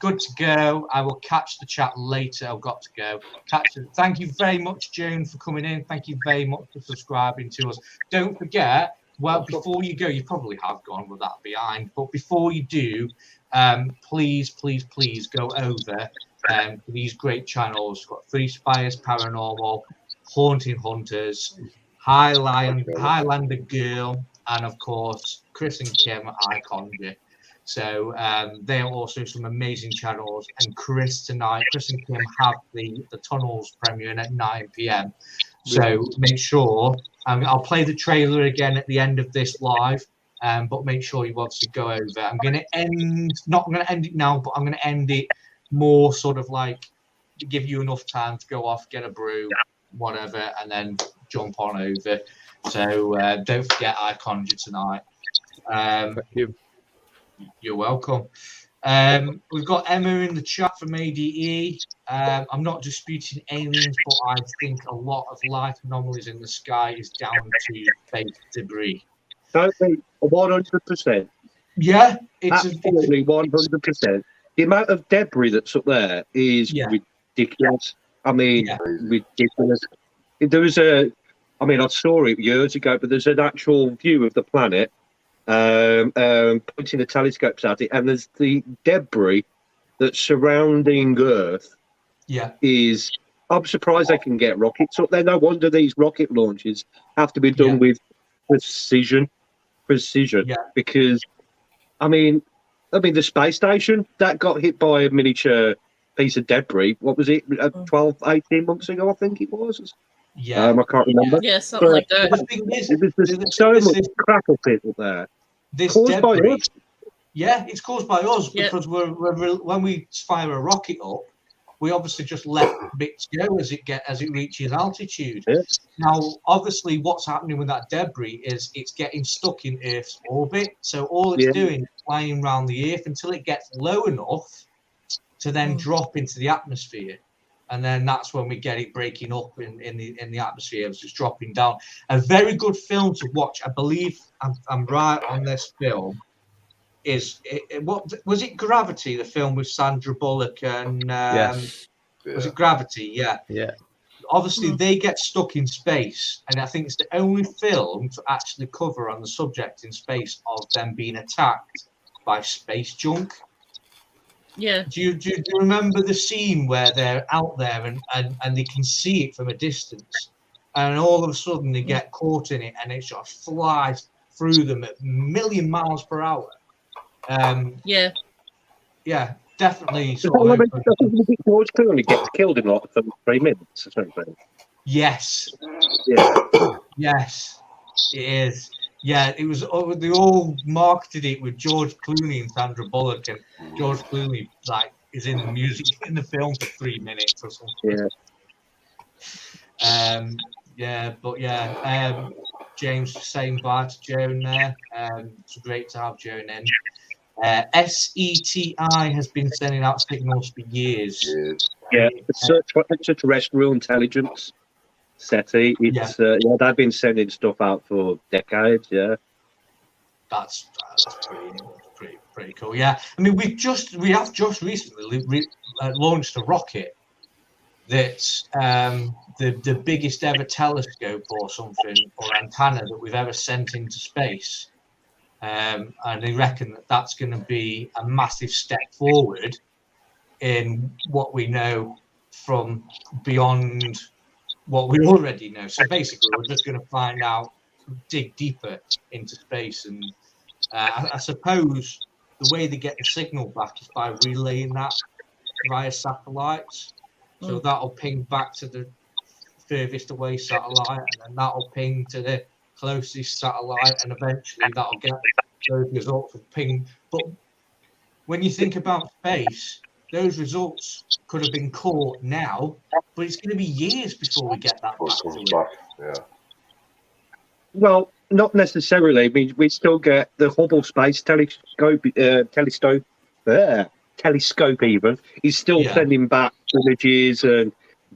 C: Good to go. I will catch the chat later. I've got to go. Catch it. Thank you very much, Joan, for coming in. Thank you very much for subscribing to us. Don't forget, well, before you go, you probably have gone with that behind, but before you do, please go over to these great channels. We've got Three Spires Paranormal, Haunting Hunters, Highlander Girl, and of course Chris and Kim at Iconja. So they are also some amazing channels. And Chris and Kim have the Tunnels premiering at 9 p.m. So make sure, I'll play the trailer again at the end of this live, but make sure you obviously go over. I'm going to end it now, but I'm going to end it more sort of like to give you enough time to go off, get a brew, whatever, and then jump on over. So don't forget I Conjure tonight.
F: Thank you.
C: You're welcome. We've got Emma in the chat from ADE. I'm not disputing aliens, but I think a lot of light anomalies in the sky is down to fake debris.
D: Totally, 100%.
C: Yeah,
D: absolutely 100%. The amount of debris that's up there is ridiculous. I mean, ridiculous. There was I saw it years ago, but there's an actual view of the planet. Pointing the telescopes at it, and there's the debris that's surrounding Earth. Is I'm surprised they can get rockets up there. No wonder these rocket launches have to be done with precision. Because I mean the space station that got hit by a miniature piece of debris. What was it? 12, 18 months ago, I think it was. I can't remember.
G: Yeah, something like that.
D: There's so much crap up there.
C: This
D: caused
C: debris,
D: by us.
C: it's caused by us because when we fire a rocket up, we obviously just let bits go as it reaches altitude. Now, obviously, what's happening with that debris is it's getting stuck in Earth's orbit. So all it's doing is flying around the Earth until it gets low enough to then drop into the atmosphere. And then that's when we get it breaking up in the atmosphere. It's just dropping down. A very good film to watch. I believe I'm right on this film. What was it? Gravity, the film with Sandra Bullock and was it Gravity? Yeah. Obviously, they get stuck in space, and I think it's the only film to actually cover on the subject in space of them being attacked by space junk.
G: Yeah.
C: Do you remember the scene where they're out there and they can see it from a distance, and all of a sudden they get caught in it and it just flies through them at 1,000,000 miles per hour? Yeah, definitely.
D: George Clooney gets killed in like 3 minutes or something.
C: Yes.
D: Yeah.
C: Yes, it is. Yeah, it was. They all marketed it with George Clooney and Sandra Bullock, and George Clooney is in the music in the film for 3 minutes or something. James saying bye to Joan there. It's great to have Joan in. SETI has been sending out signals for years.
D: Yeah, extraterrestrial intelligence. SETI. They've been sending stuff out for decades. Yeah,
C: that's pretty cool. Yeah, I mean we have just recently launched a rocket that's the biggest ever telescope or something or antenna that we've ever sent into space, and they reckon that's going to be a massive step forward in what we know from beyond what we already know. So basically, we're just going to dig deeper into space, and I suppose the way they get the signal back is by relaying that via satellites. So that'll ping back to the furthest away satellite, and then that'll ping to the closest satellite, and eventually that'll get those results of ping. But when you think about space, those results could have been caught now, but it's going to be years before we get that back.
E: Yeah.
D: Well, not necessarily. I mean, we still get the Hubble Space Telescope even is still sending back images and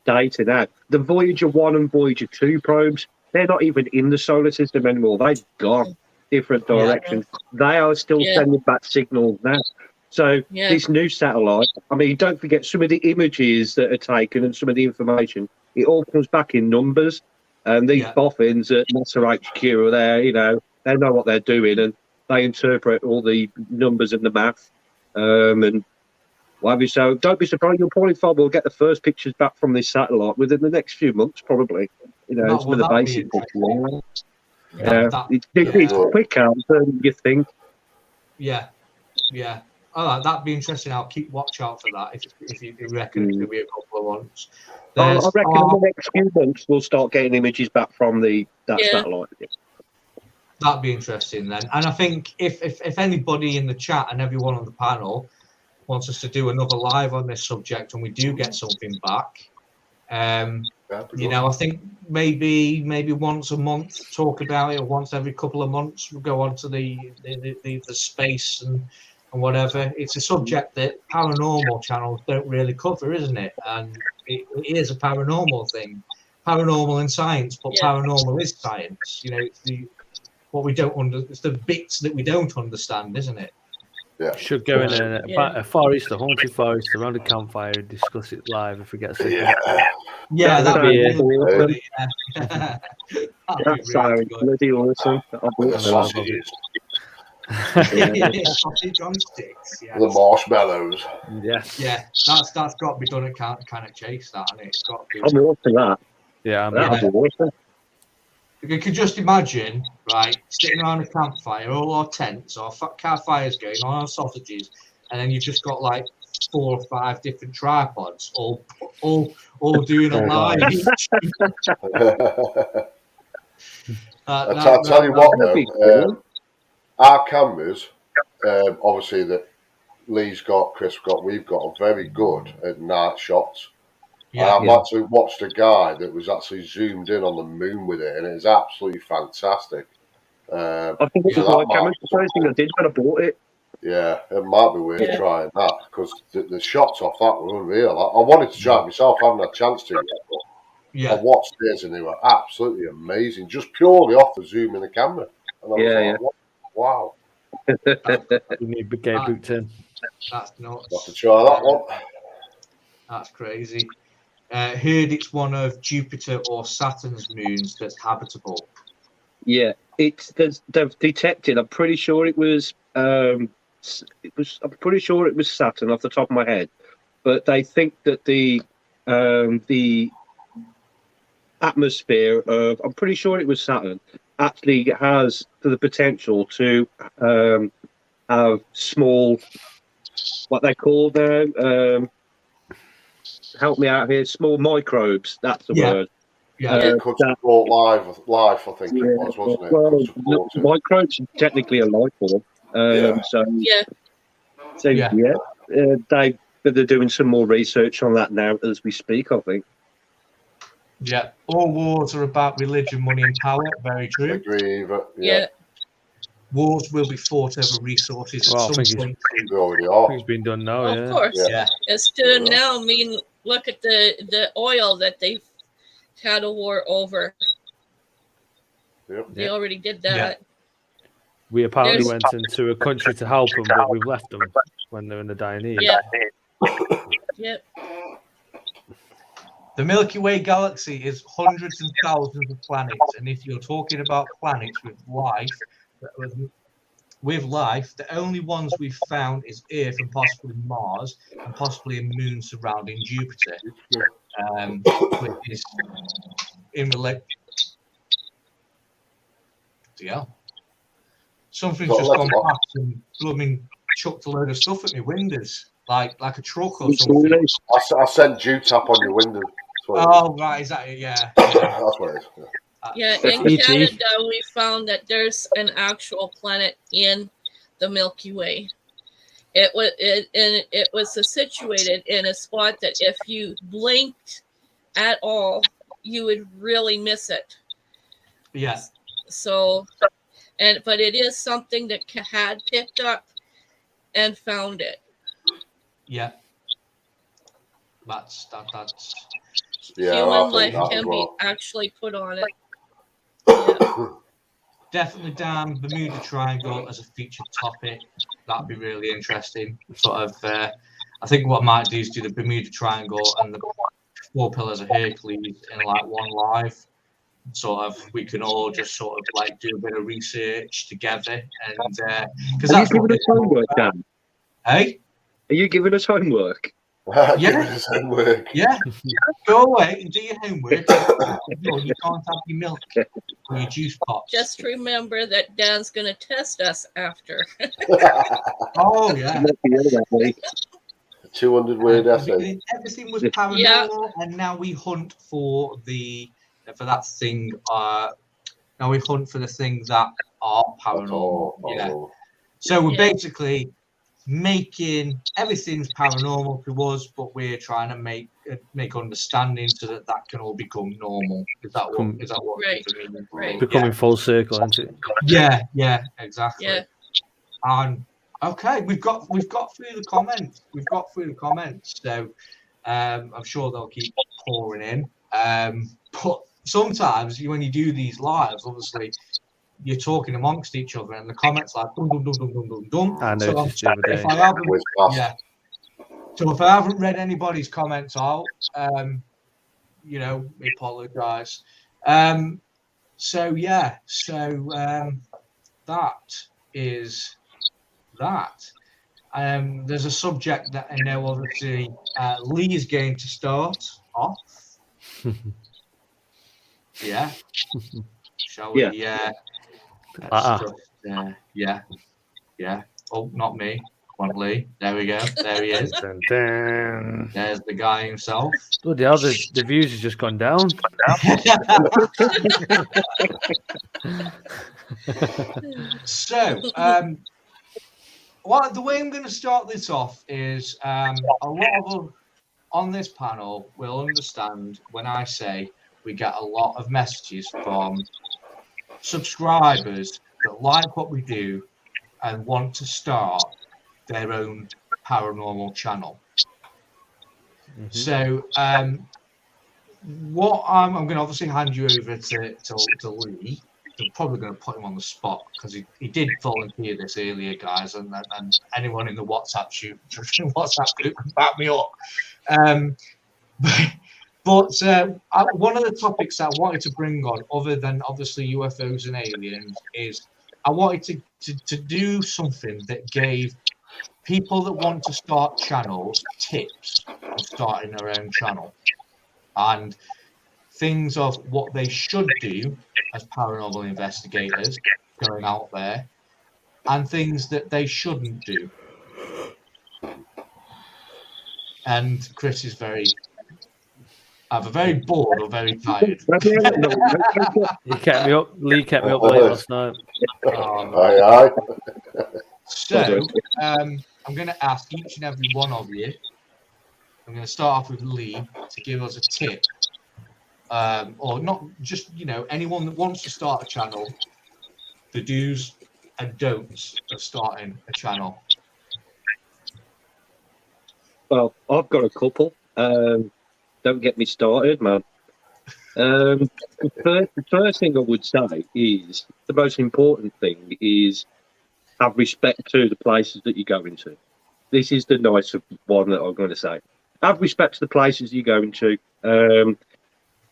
D: data now. The Voyager 1 and Voyager 2 probes, they're not even in the solar system anymore. They've gone different directions. They are still sending back signals now. So this new satellite, I mean, don't forget some of the images that are taken and some of the information, it all comes back in numbers. And these boffins at NASA HQ are there, they know what they're doing, and they interpret all the numbers and the math. And what have you. So don't be surprised. You'll probably will get the first pictures back from this satellite within the next few months, probably. Some of the basic pictures. It's quicker than you think.
C: Yeah. Yeah. All right, that'd be interesting. I'll keep watch out for that if you reckon it's going to be a couple of months.
D: I
C: There's
D: reckon in the next few months we'll start getting images back from that satellite.
C: That'd be interesting then. And I think if anybody in the chat and everyone on the panel wants us to do another live on this subject and we do get something back, you know, I think maybe once a month talk about it, or once every couple of months we'll go on to the space and whatever. It's a subject that paranormal channels don't really cover, isn't it? And it is a paranormal thing, paranormal and science, but paranormal is science. You know, it's it's the bits that we don't understand, isn't it?
E: Yeah.
F: Should go in a Far East, a haunted Far East, around a campfire and discuss it live if we get sick.
C: Yeah, that'd be really
D: That's bloody awesome.
E: With the sausages.
C: Sausage on sticks. Yeah.
E: The marshmallows.
F: Yes.
C: Yeah, that's got to be done at kind of chase that, and it's got to be.
D: I'm watching that.
F: Yeah,
D: That'd be awesome.
C: You could just imagine, right, sitting around a campfire, all our tents or car fires going on, our sausages, and then you've just got like 4 or 5 different tripods, all doing a live.
E: I'll tell you what, though, our cameras, obviously that Lee's got, Chris got, we've got, are very good at night shots. I've actually watched a guy that was actually zoomed in on the moon with it, and it is absolutely fantastic.
D: I think it's my camera. The first thing I did when I bought it.
E: Yeah, it might be worth trying that, because the shots off that were unreal. I wanted to try it myself, I haven't had a chance to yet, but I watched theirs and they were absolutely amazing, just purely off the zoom in the camera. And I was like, wow.
F: We need to get booked in.
C: That's nuts.
E: I'll have to try that one.
C: That's crazy. Heard it's one of Jupiter or Saturn's moons that's habitable.
D: Yeah, they've detected. I'm pretty sure it was. I'm pretty sure it was Saturn off the top of my head, but they think that the atmosphere of, I'm pretty sure it was Saturn, actually has the potential to have small, what they call them. Help me out here. Small microbes. That's the word.
E: Yeah, it could support life. I think it was, wasn't it?
D: Well, microbes are technically a life form. They're doing some more research on that now as we speak, I think.
C: Yeah, all wars are about religion, money, and power. Very true.
E: Agree, but
C: wars will be fought over resources
F: Well,
C: at some point.
E: They already are.
F: It's been done now.
G: Of course, it's done now. I mean, look at the oil that they've had a war over.
E: Yep.
G: They already did that.
C: Yeah.
F: We apparently went into a country to help them, but we've left them when they're in the dying need.
G: Yeah. Yep.
C: The Milky Way galaxy is hundreds and thousands of planets, and if you're talking about planets with life, the only ones we've found is Earth and possibly Mars, and possibly a moon surrounding Jupiter, which is in relation. Yeah. Something's just gone past and blooming chucked a load of stuff at me windows, like a truck or something.
E: I sent dew tap on your window.
C: Oh, right, is that it? Yeah.
E: That's what it is.
G: Yeah, in Canada, we found that there's an actual planet in the Milky Way. It was situated in a spot that if you blinked at all, you would really miss it.
C: Yeah.
G: So, but it is something that had picked up and found it.
C: Yeah. That's
G: human life can be actually put on it. Yeah.
C: Definitely down Bermuda Triangle as a featured topic. That'd be really interesting. Sort of, I think what I might do is do the Bermuda Triangle and the 4 Pillars of Hercules in like one live. Sort of, we can all just sort of like do a bit of research together, and because that's
D: giving us homework, Dan.
C: Hey,
D: are you giving us homework?
C: Yeah. Go away and do your homework. No, you can't have your milk. for your juice pops.
G: Just remember that Dan's going to test us after.
C: Oh yeah.
E: 200-word essay.
C: Everything was paranormal, and now we hunt for that thing. Now we hunt for the things that are paranormal. Yeah. So we're basically making everything's paranormal to us, but we're trying to make understanding so that can all become normal. Is that what
G: right?
C: You mean?
G: Right.
F: Becoming full circle, isn't it?
C: Yeah, exactly.
G: Yeah.
C: And okay, we've got through the comments. So I'm sure they'll keep pouring in. But sometimes when you do these lives, obviously you're talking amongst each other, and the comments like dum dum dum dum dum dum dum.
F: I noticed the other day.
C: So if I haven't read anybody's comments out, we apologise. That is that. There's a subject that I know, obviously, Lee is going to start off. Yeah. Shall we? Yeah. Yeah. Oh, not me. Come on, Lee. There we go. There he is.
F: Dun, dun.
C: There's the guy himself.
F: Bloody hell, the views has just gone down.
C: So, the way I'm going to start this off is a lot of us on this panel will understand when I say we get a lot of messages from subscribers that like what we do and want to start their own paranormal channel. Mm-hmm. So, what I'm going to obviously hand you over to Lee. I'm probably going to put him on the spot because he did volunteer this earlier, guys, and anyone in the WhatsApp group can back me up. But one of the topics that I wanted to bring on, other than obviously UFOs and aliens, is I wanted to do something that gave people that want to start channels tips of starting their own channel and things of what they should do as paranormal investigators going out there and things that they shouldn't do. And Chris is either very bored or very tired.
F: He kept me up. Lee kept me up late last night.
E: Aye.
C: So, I'm going to ask each and every one of you. I'm going to start off with Lee to give us a tip. Or not just, anyone that wants to start a channel, the do's and don'ts of starting a channel.
D: Well, I've got a couple. Don't get me started, man. The first thing I would say is the most important thing is have respect to the places that you go into. This is the nicer one that I'm going to say. Have respect to the places you go into.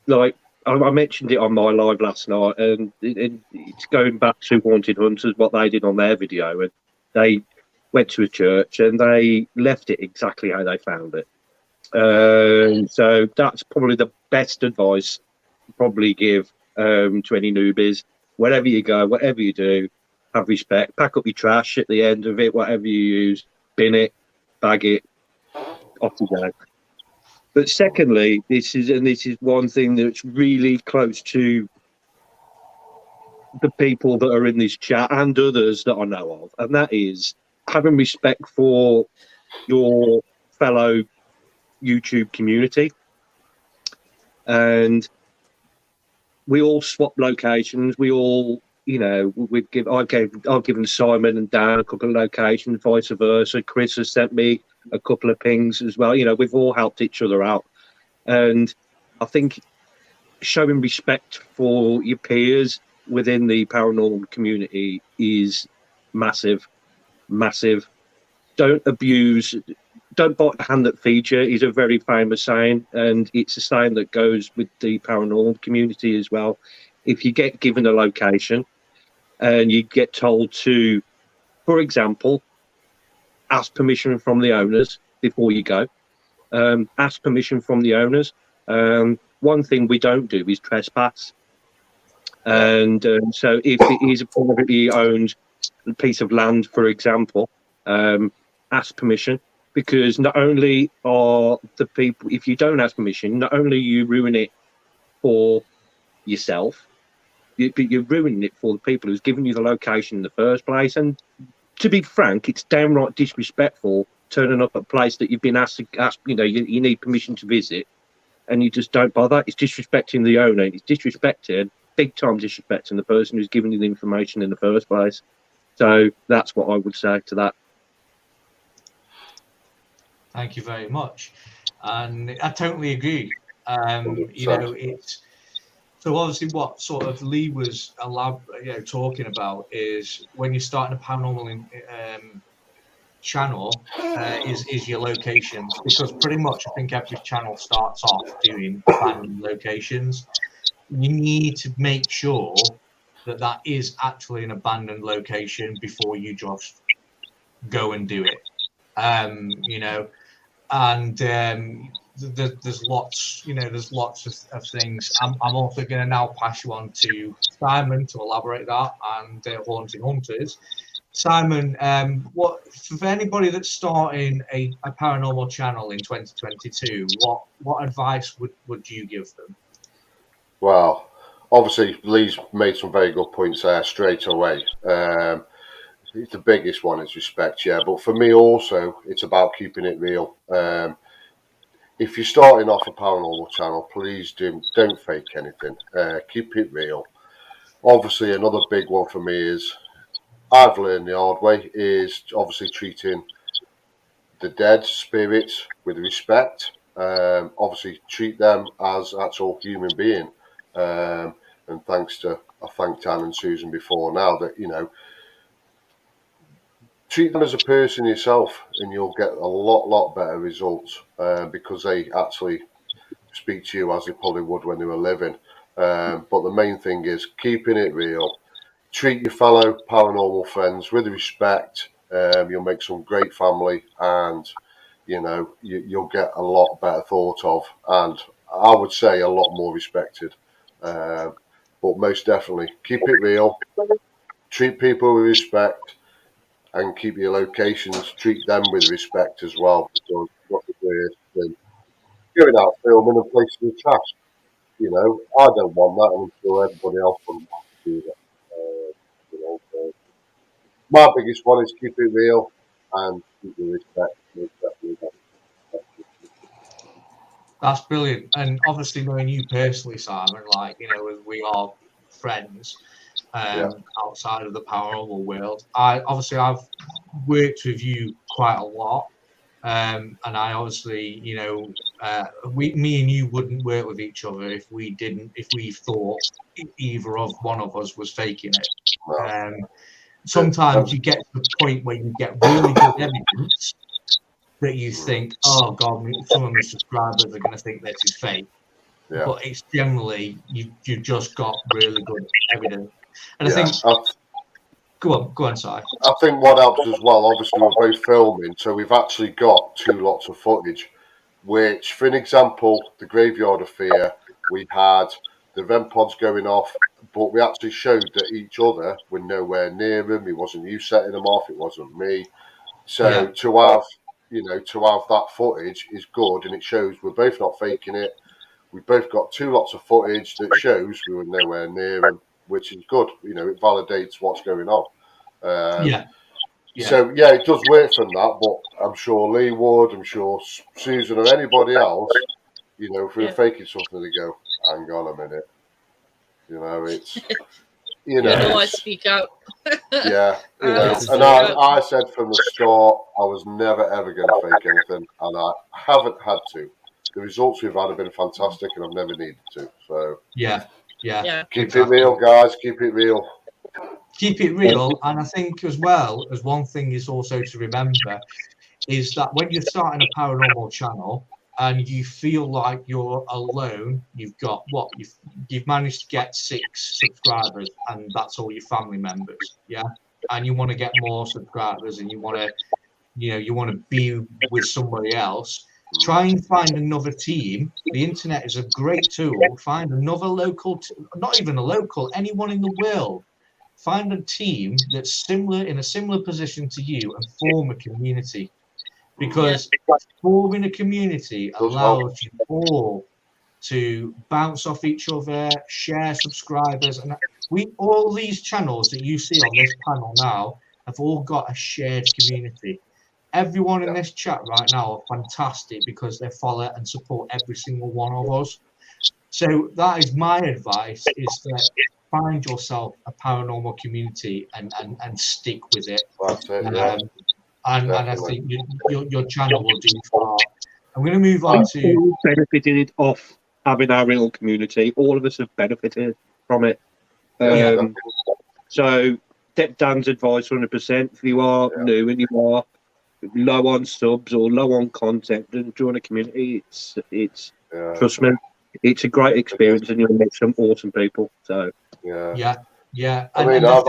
D: Like I mentioned it on my live last night, and it's going back to Haunted Hunters, what they did on their video, and they went to a church and they left it exactly how they found it. So that's probably the best advice to probably give to any newbies. Wherever you go, whatever you do, have respect. Pack up your trash at the end of it, whatever you use, bin it, bag it, off you go. But secondly, this is one thing that's really close to the people that are in this chat and others that I know of, and that is having respect for your fellow YouTube community. And we all swap locations. We all, I've given Simon and Dan a couple of locations, vice versa. Chris has sent me a couple of pings as well. We've all helped each other out. And I think showing respect for your peers within the paranormal community is massive, massive. Don't bite the hand that feeds you is a very famous saying, and it's a saying that goes with the paranormal community as well. If you get given a location and you get told to, for example, ask permission from the owners before you go. Ask permission from the owners. One thing we don't do is trespass. And so if it is a privately owned piece of land, for example, ask permission, because not only are the people, if you don't ask permission, not only you ruin it for yourself, but you're ruining it for the people who's given you the location in the first place. And to be frank, it's downright disrespectful turning up at a place that you've been asked, you need permission to visit, and you just don't bother. It's disrespecting the owner. It's disrespecting, big time disrespecting the person who's given you the information in the first place. So that's what I would say to that.
C: Thank you very much. And I totally agree. It's so obviously what sort of Lee was talking about is when you're starting a paranormal channel is your locations, because pretty much I think every channel starts off doing abandoned locations. You need to make sure that that is actually an abandoned location before you just go and do it. There's lots of things. I'm also going to now pass you on to Simon to elaborate that, and Haunting Hunters. Simon, what for anybody that's starting a paranormal channel in 2022, what advice would you give them?
E: Well, obviously Lee's made some very good points there straight away. The biggest one is respect, yeah. But for me also, it's about keeping it real. If you're starting off a paranormal channel, please don't fake anything. Keep it real. Obviously, another big one for me is, I've learned the hard way, is obviously treating the dead spirits with respect. Obviously, treat them as actual human being. And thanks to, I thanked Anne and Susan before now, that, treat them as a person yourself, and you'll get a lot better results, because they actually speak to you as they probably would when they were living. But the main thing is keeping it real. Treat your fellow paranormal friends with respect. You'll make some great family, and you'll get a lot better thought of, and I would say a lot more respected. But most definitely, keep it real. Treat people with respect. And keep your locations, treat them with respect as well. Because what it is, going out filming and placing the trash, I don't want that, and I'm sure everybody else wouldn't want to do that. So my biggest one is keep it real and keep your respect.
C: That's brilliant. And obviously knowing you personally, Simon, we are friends. Outside of the paranormal world, I've worked with you quite a lot, and I obviously, me and you wouldn't work with each other if we thought either of one of us was faking it. Sometimes you get to the point where you get really good evidence that you think, oh God, some of my subscribers are going to think this is fake. Yeah. But it's generally you've just got really good evidence. And I think, go on, Si.
E: I think what helps as well, obviously we're both filming, so we've actually got 2 lots of footage, which, for an example, the Graveyard of Fear, we had the REM pods going off, but we actually showed that each other were nowhere near them. It wasn't you setting them off, it wasn't me. So to have that footage is good, and it shows we're both not faking it. We've both got 2 lots of footage that shows we were nowhere near them, which is good. It validates what's going on. So, it does work from that, but I'm sure Lee would, I'm sure Susan or anybody else, if we were faking something, they go, hang on a minute. It's,
G: I speak out.
E: And I said from the start, I was never, ever going to fake anything, and I haven't had to. The results we've had have been fantastic, and I've never needed to. So keep it real, guys. Keep it real.
C: Keep it real, and I think as well as one thing is also to remember is that when you're starting a paranormal channel and you feel like you're alone, you've managed to get 6 subscribers, and that's all your family members, and you want to get more subscribers, and you want to be with somebody else. Try and find another team. The internet is a great tool. Find another local, not even a local, anyone in the world. Find a team that's similar, in a similar position to you, and form a community. Because forming a community allows you all to bounce off each other, share subscribers, and all these channels that you see on this panel now have all got a shared community. Everyone in this chat right now are fantastic because they follow and support every single one of us. So that is my advice: is that find yourself a paranormal community and stick with it.
E: That's it, yeah.
C: And I think your channel will do far. I'm going to move on to
D: benefited off having our little community. All of us have benefited from it. So Dan's advice 100%. If you are new and you are low on subs or low on content, then join a community. It's trust me, it's a great experience and you'll meet some awesome people. So
C: yeah.
E: I mean, I've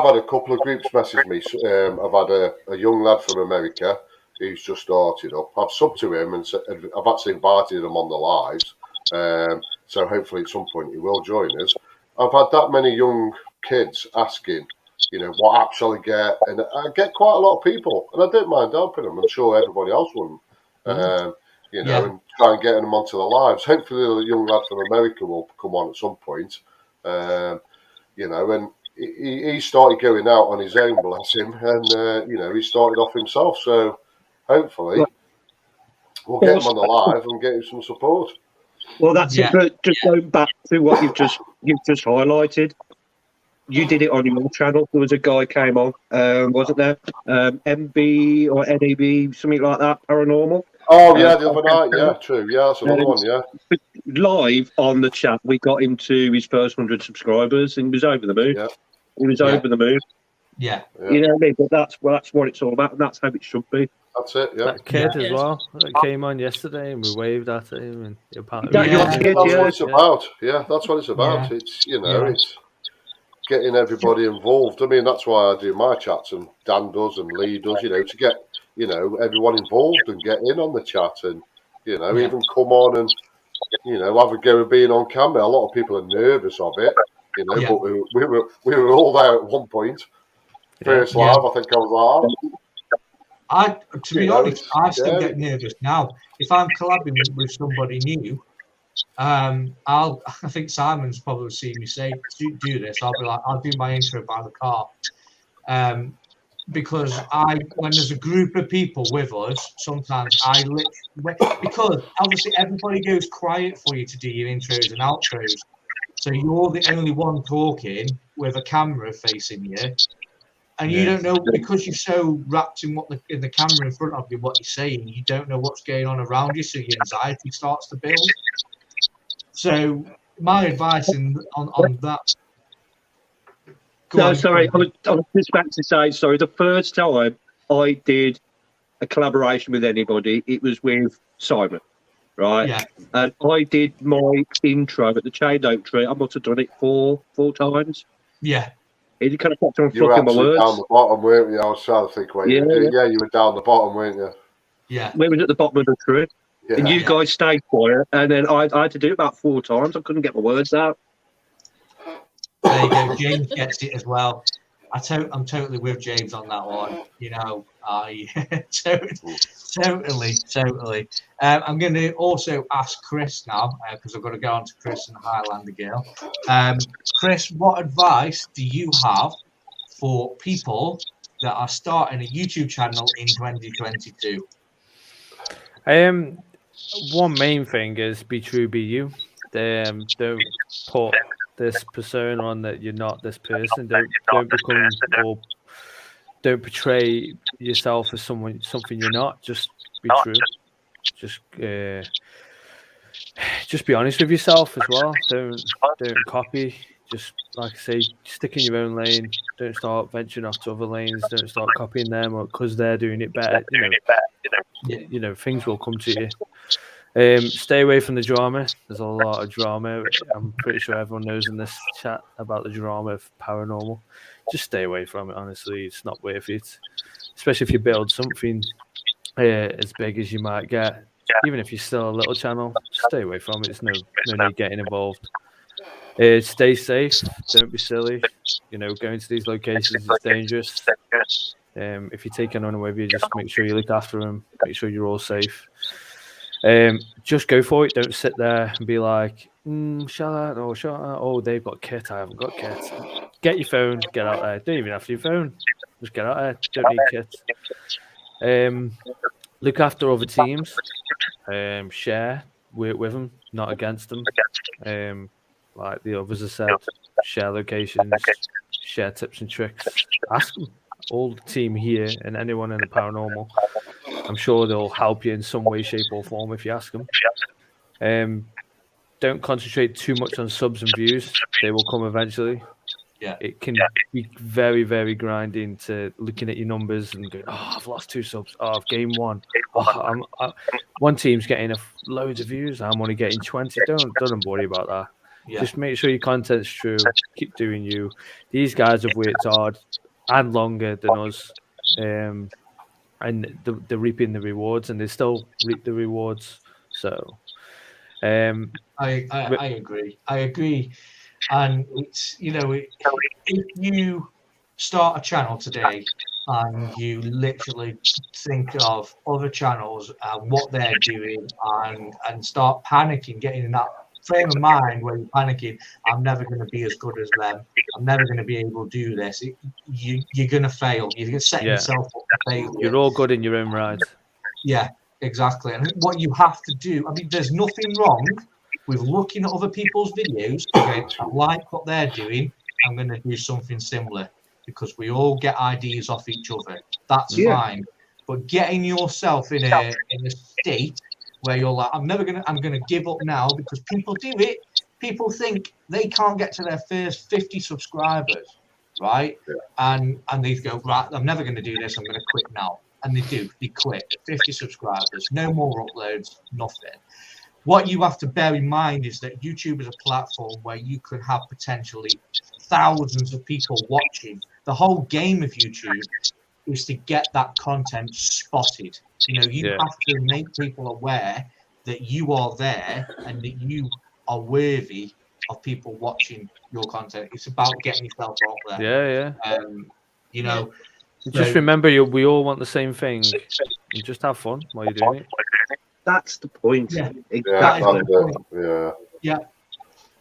E: had a couple of groups message me. I've had a young lad from America who's just started up. I've subbed to him and I've actually invited him on the lives. So hopefully at some point he will join us. I've had that many young kids asking, what app shall I get? And I get quite a lot of people, and I don't mind helping them. I'm sure everybody else wouldn't. And try and get them onto the lives. Hopefully the young lad from America will come on at some point. And he started going out on his own, bless him, and he started off himself. So hopefully we'll get him on the live and get him some support.
D: Well, that's it. But just going back to what you've just highlighted, you did it on your channel. There was a guy came on, wasn't there? MB or NAB, something like that. Paranormal.
E: Oh yeah, the other night. Yeah, true. Yeah, that's another one. Yeah.
D: Live on the chat, we got him to his first 100 subscribers, and he was over the moon.
E: Yeah.
D: He was over the moon.
C: Yeah.
D: You know what I mean? But that's what it's all about, and that's how it should be.
E: That's it. Yeah.
F: That kid as well that came on yesterday, and we waved at him, and
E: that's what it's about. Yeah, that's what it's about. Yeah. It's it's getting everybody involved. I mean, that's why I do my chats, and Dan does, and Lee does. To get everyone involved and get in on the chat, and even come on and have a go at being on camera. A lot of people are nervous of it, but we were all there at one point. First live, I think I was live.
C: To be honest, I still get nervous now. If I'm collabing with somebody new, I think Simon's probably seen me do this. I'll be like, I'll do my intro by the car, because when there's a group of people with us, sometimes because obviously everybody goes quiet for you to do your intros and outros, so you're the only one talking with a camera facing you. And you don't know, because you're so wrapped in in the camera in front of you, what you're saying, you don't know what's going on around you, so your anxiety starts to build. So my advice on that.
D: Sorry, I was just about to say, sorry, the first time I did a collaboration with anybody, it was with Simon, right? Yeah. And I did my intro at the Chain Oak Tree. I must have done it four times.
C: Yeah.
D: He kind of kept on
E: you
D: fucking my words.
E: Down the bottom, weren't you? I was trying to think where you were down the bottom, weren't you?
C: Yeah.
D: We were at the bottom of the tree. Yeah. And you guys stayed quiet, and then I had to do it about 4 times. I couldn't get my words out.
C: There you go. James gets it as well. I'm totally with James on that one. I totally. I'm going to also ask Chris now, because I've got to go on to Chris and Highlander Girl. Chris, what advice do you have for people that are starting a YouTube channel in 2022?
F: One main thing is be true, be you. Don't put this persona on that you're not this person. Don't become or don't portray yourself as something you're not. Just be true. Just be honest with yourself as well. Don't copy. Just like I say, stick in your own lane. Don't start venturing off to other lanes. Don't start copying them or because they're doing it better. Things will come to you. Stay away from the drama. There's a lot of drama. I'm pretty sure everyone knows in this chat about the drama of paranormal. Just stay away from it, honestly. It's not worth it. Especially if you build something as big as you might get. Even if you're still a little channel, stay away from it. There's no need getting involved. Stay safe. Don't be silly. Going to these locations is dangerous. If you're taking anyone with you, just make sure you look after them. Make sure you're all safe. Just go for it. Don't sit there and be like, shall I? Oh, they've got kit. I haven't got kit. Get your phone. Get out there. Don't even have your phone. Just get out there. Don't need kit. Look after other teams. Share. Work with them, not against them. Like the others have said, share locations, share tips and tricks. Ask them. All the team here and anyone in the paranormal, I'm sure they'll help you in some way, shape, or form if you ask them. Don't concentrate too much on subs and views. They will come eventually.
C: Yeah.
F: It can be very, very grinding to looking at your numbers and going, oh, I've lost 2 subs. Oh, I've gained 1. One team's getting loads of views. I'm only getting 20. Don't worry about that. Yeah. Just make sure your content's true. Keep doing you. These guys have worked hard and longer than us. And they're reaping the rewards, and they still reap the rewards. So,
C: I agree. And it's if you start a channel today and you literally think of other channels and what they're doing and start panicking, getting in that frame of mind where you're panicking, I'm never going to be as good as them. I'm never going to be able to do this. You're going to fail. You're going to set yourself up for failure.
F: You're all good in your own right.
C: Yeah, exactly. And what you have to do, there's nothing wrong with looking at other people's videos. Okay, I like what they're doing. I'm going to do something similar because we all get ideas off each other. That's fine. But getting yourself in a state where you're like, I'm going to give up now because people do it. People think they can't get to their first 50 subscribers, right? Yeah. And they go, right, I'm never going to do this. I'm going to quit now. And they do. They quit. 50 subscribers. No more uploads. Nothing. What you have to bear in mind is that YouTube is a platform where you could have potentially thousands of people watching. The whole game of YouTube is to get that content spotted. You have to make people aware that you are there and that you are worthy of people watching your content. It's about getting yourself out there.
F: Yeah. Just remember, we all want the same thing. You just have fun while you're doing it.
D: That's the point.
C: Yeah.
E: Yeah.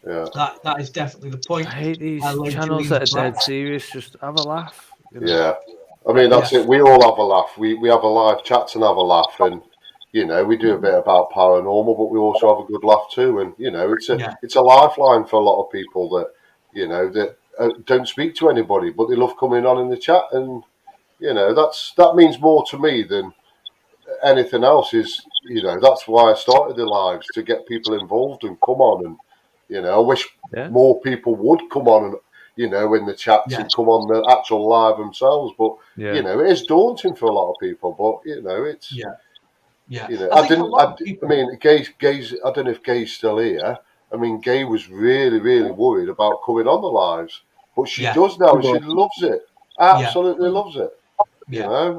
C: That is definitely the point.
F: I hate these channels that are dead serious. Just have a laugh.
E: Yeah. That's it. We all have a laugh. We have a live chat and have a laugh, and we do a bit about paranormal, but we also have a good laugh too. And it's a lifeline for a lot of people that that don't speak to anybody, but they love coming on in the chat, and that means more to me than anything else. Is that's why I started the lives, to get people involved and come on, and I wish more people would come on and in the chats and come on the actual live themselves. But it is daunting for a lot of people. But it's Gay's. I don't know if Gay's still here. Gay was really, really worried about coming on the lives, but she does now, and she loves it. Absolutely loves it.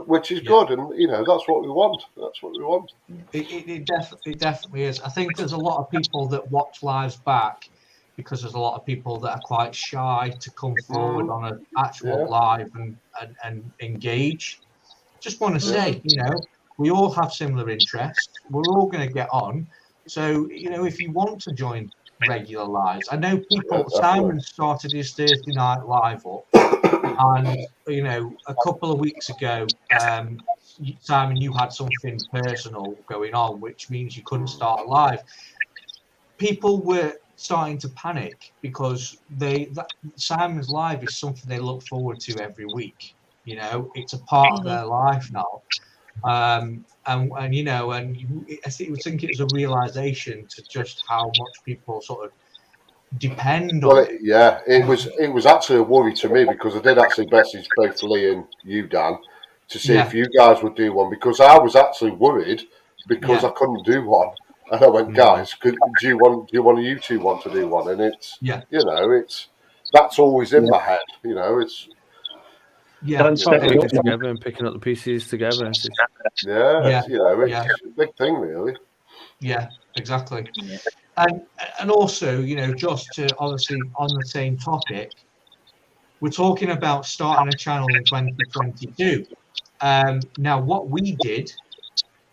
E: Which is good, and that's what we want. That's what we want.
C: It definitely is. I think there's a lot of people that watch lives back because there's a lot of people that are quite shy to come forward on an actual live and engage. Just want to say, we all have similar interests. We're all going to get on. So, if you want to join regular lives, I know people. Simon started his Thursday night live up. And a couple of weeks ago, Simon, you had something personal going on, which means you couldn't start live. People were starting to panic because Simon's live is something they look forward to every week. It's a part of their life now. I think it was a realization to just how much people sort of depend on it.
E: Yeah, it was actually a worry to me, because I did actually message both Lee and you, Dan, to see if you guys would do one, because I was actually worried because I couldn't do one, and I went, guys, do you want you two want to do one? And it's it's that's always in my head, it's
C: Yeah,
D: Don't
F: Start
D: step it
F: working
D: up.
F: together and picking up the pieces together. And
E: Yeah,
C: Yeah,
E: it's a big thing, really.
C: yeah, exactly.
G: Yeah.
C: And also, just to obviously on the same topic, we're talking about starting a channel in 2022. Now, what we did,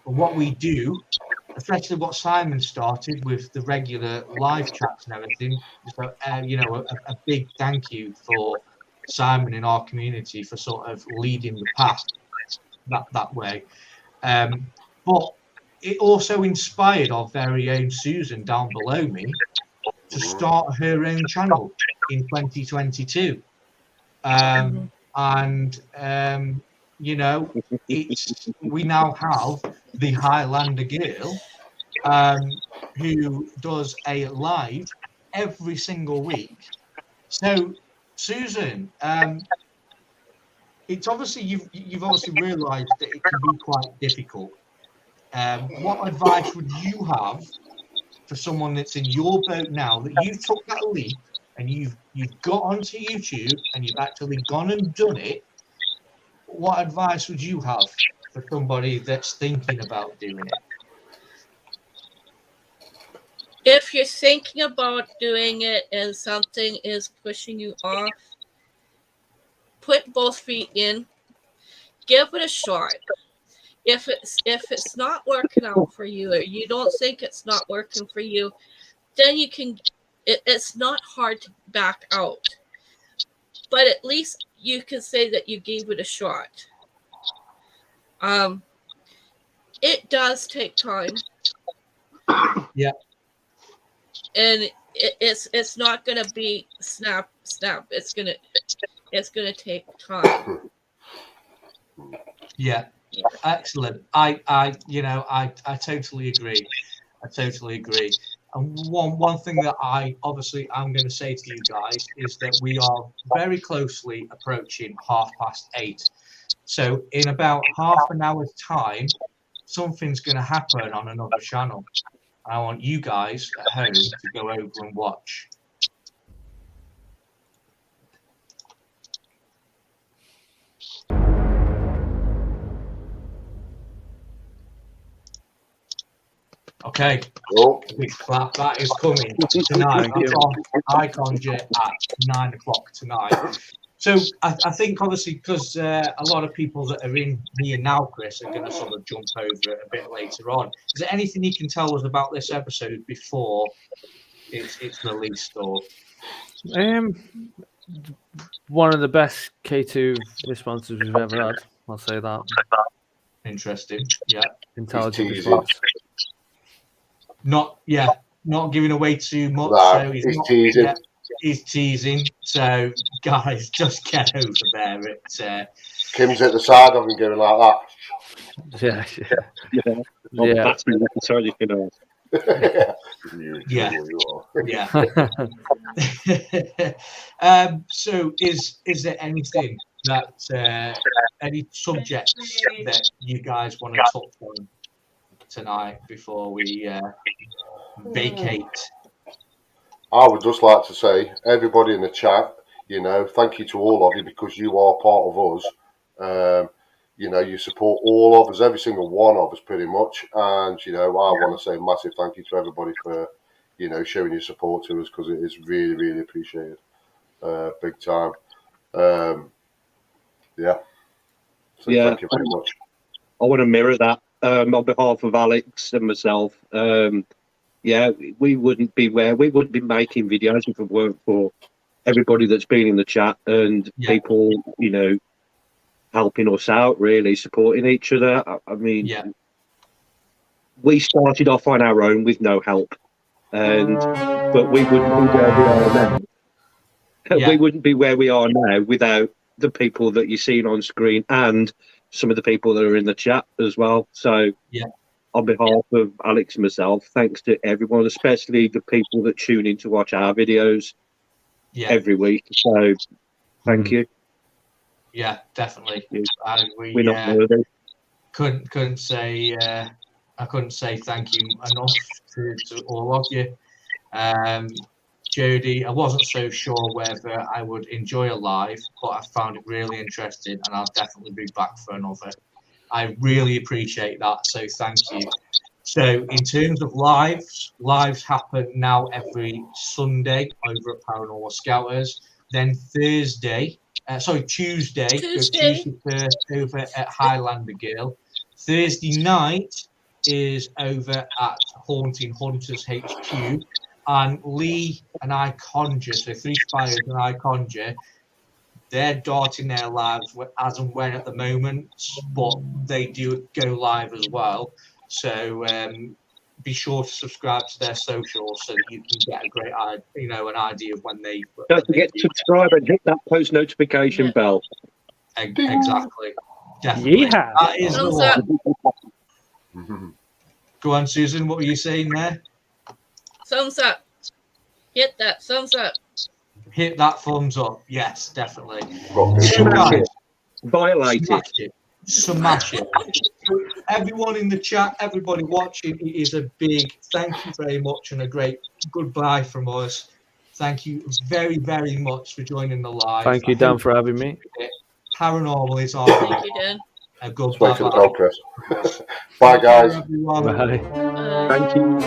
C: or what we do, especially what Simon started with the regular live chats and everything, so, a big thank you for Simon in our community for sort of leading the path that way. But it also inspired our very own Susan down below me to start her own channel in 2022. We now have the Highlander girl who does a live every single week. So, Susan, it's obviously you've obviously realised that it can be quite difficult. What advice would you have for someone that's in your boat now, that you've took that leap and you've got onto YouTube and you've actually gone and done it? What advice would you have for somebody that's thinking about doing it?
G: If you're thinking about doing it and something is pushing you off, put both feet in, give it a shot. If it's not working out for you, or you don't think it's not working for you, then you can. It's not hard to back out, but at least you can say that you gave it a shot. It does take time.
C: Yeah.
G: And it's not gonna be snap. It's gonna take time.
C: Yeah. Excellent. I totally agree. And one thing that I'm going to say to you guys is that we are very closely approaching 8:30. So in about half an hour's time, something's going to happen on another channel. I want you guys at home to go over and watch. Okay.
E: Oh,
C: Big clap. That is coming tonight. That's on Iconjet at 9 o'clock tonight. So I think obviously because a lot of people that are in here now, Chris, are going to sort of jump over it a bit later on. Is there anything you can tell us about this episode before it's released? Or
F: one of the best K2 responses we've ever had. I'll say that.
C: Interesting. Yeah.
F: Intelligent response.
C: Not giving away too much.
E: Nah,
C: So
E: he's teasing.
C: Yeah, he's teasing. So guys, just get over there.
E: Kim's at the side of him going like
F: Yeah.
D: That's me necessarily,
E: that.
C: So is there anything that any subjects that you guys want to touch on tonight before we vacate?
E: I would just like to say, everybody in the chat, thank you to all of you, because you are part of us. You support all of us, every single one of us, pretty much. And I want to say a massive thank you to everybody for showing your support to us, because it is really, really appreciated, big time. So thank you very much.
D: I want to mirror that on behalf of Alex and myself. We wouldn't be making videos if it weren't for everybody that's been in the chat and people, helping us out, really supporting each other. I mean, we started off on our own with no help, but we wouldn't be where we are now. We wouldn't be where we are now without the people that you're seeing on screen and some of the people that are in the chat as well. So on behalf of Alex and myself, thanks to everyone, especially the people that tune in to watch our videos every week. So thank you.
C: Yeah, definitely.
D: We're not worthy.
C: Couldn't say thank you enough to all of you. Jodie, I wasn't so sure whether I would enjoy a live, but I found it really interesting, and I'll definitely be back for another. I really appreciate that, so thank you. So in terms of lives happen now every Sunday over at Paranormal Skouters. Then Tuesday first over at Highlander Girl. Thursday night is over at Haunting Hunters HQ. And Lee and I Conjure, so Three Spires and I Conjure, they're darting their lives as and when at the moment, but they do go live as well. So be sure to subscribe to their socials so that you can get a great an idea of when they.
D: Don't forget to subscribe and hit that post notification bell.
C: Exactly, definitely.
F: Yeah,
C: that is the one. Go on, Susan. What were you saying there?
G: Thumbs up. Hit that thumbs up.
C: Hit that thumbs up. Yes, definitely.
D: Smash it. Violate it.
C: Smash it. Everyone in the chat, everybody watching, it is a big thank you very much and a great goodbye from us. Thank you very, very much for joining the live.
F: Thank you, Dan, for having me.
C: Paranormal is on.
G: Thank you, Dan.
C: A good
E: Wait for the bell, Chris. Bye, guys.
C: Everyone.
F: Bye.
D: Thank you.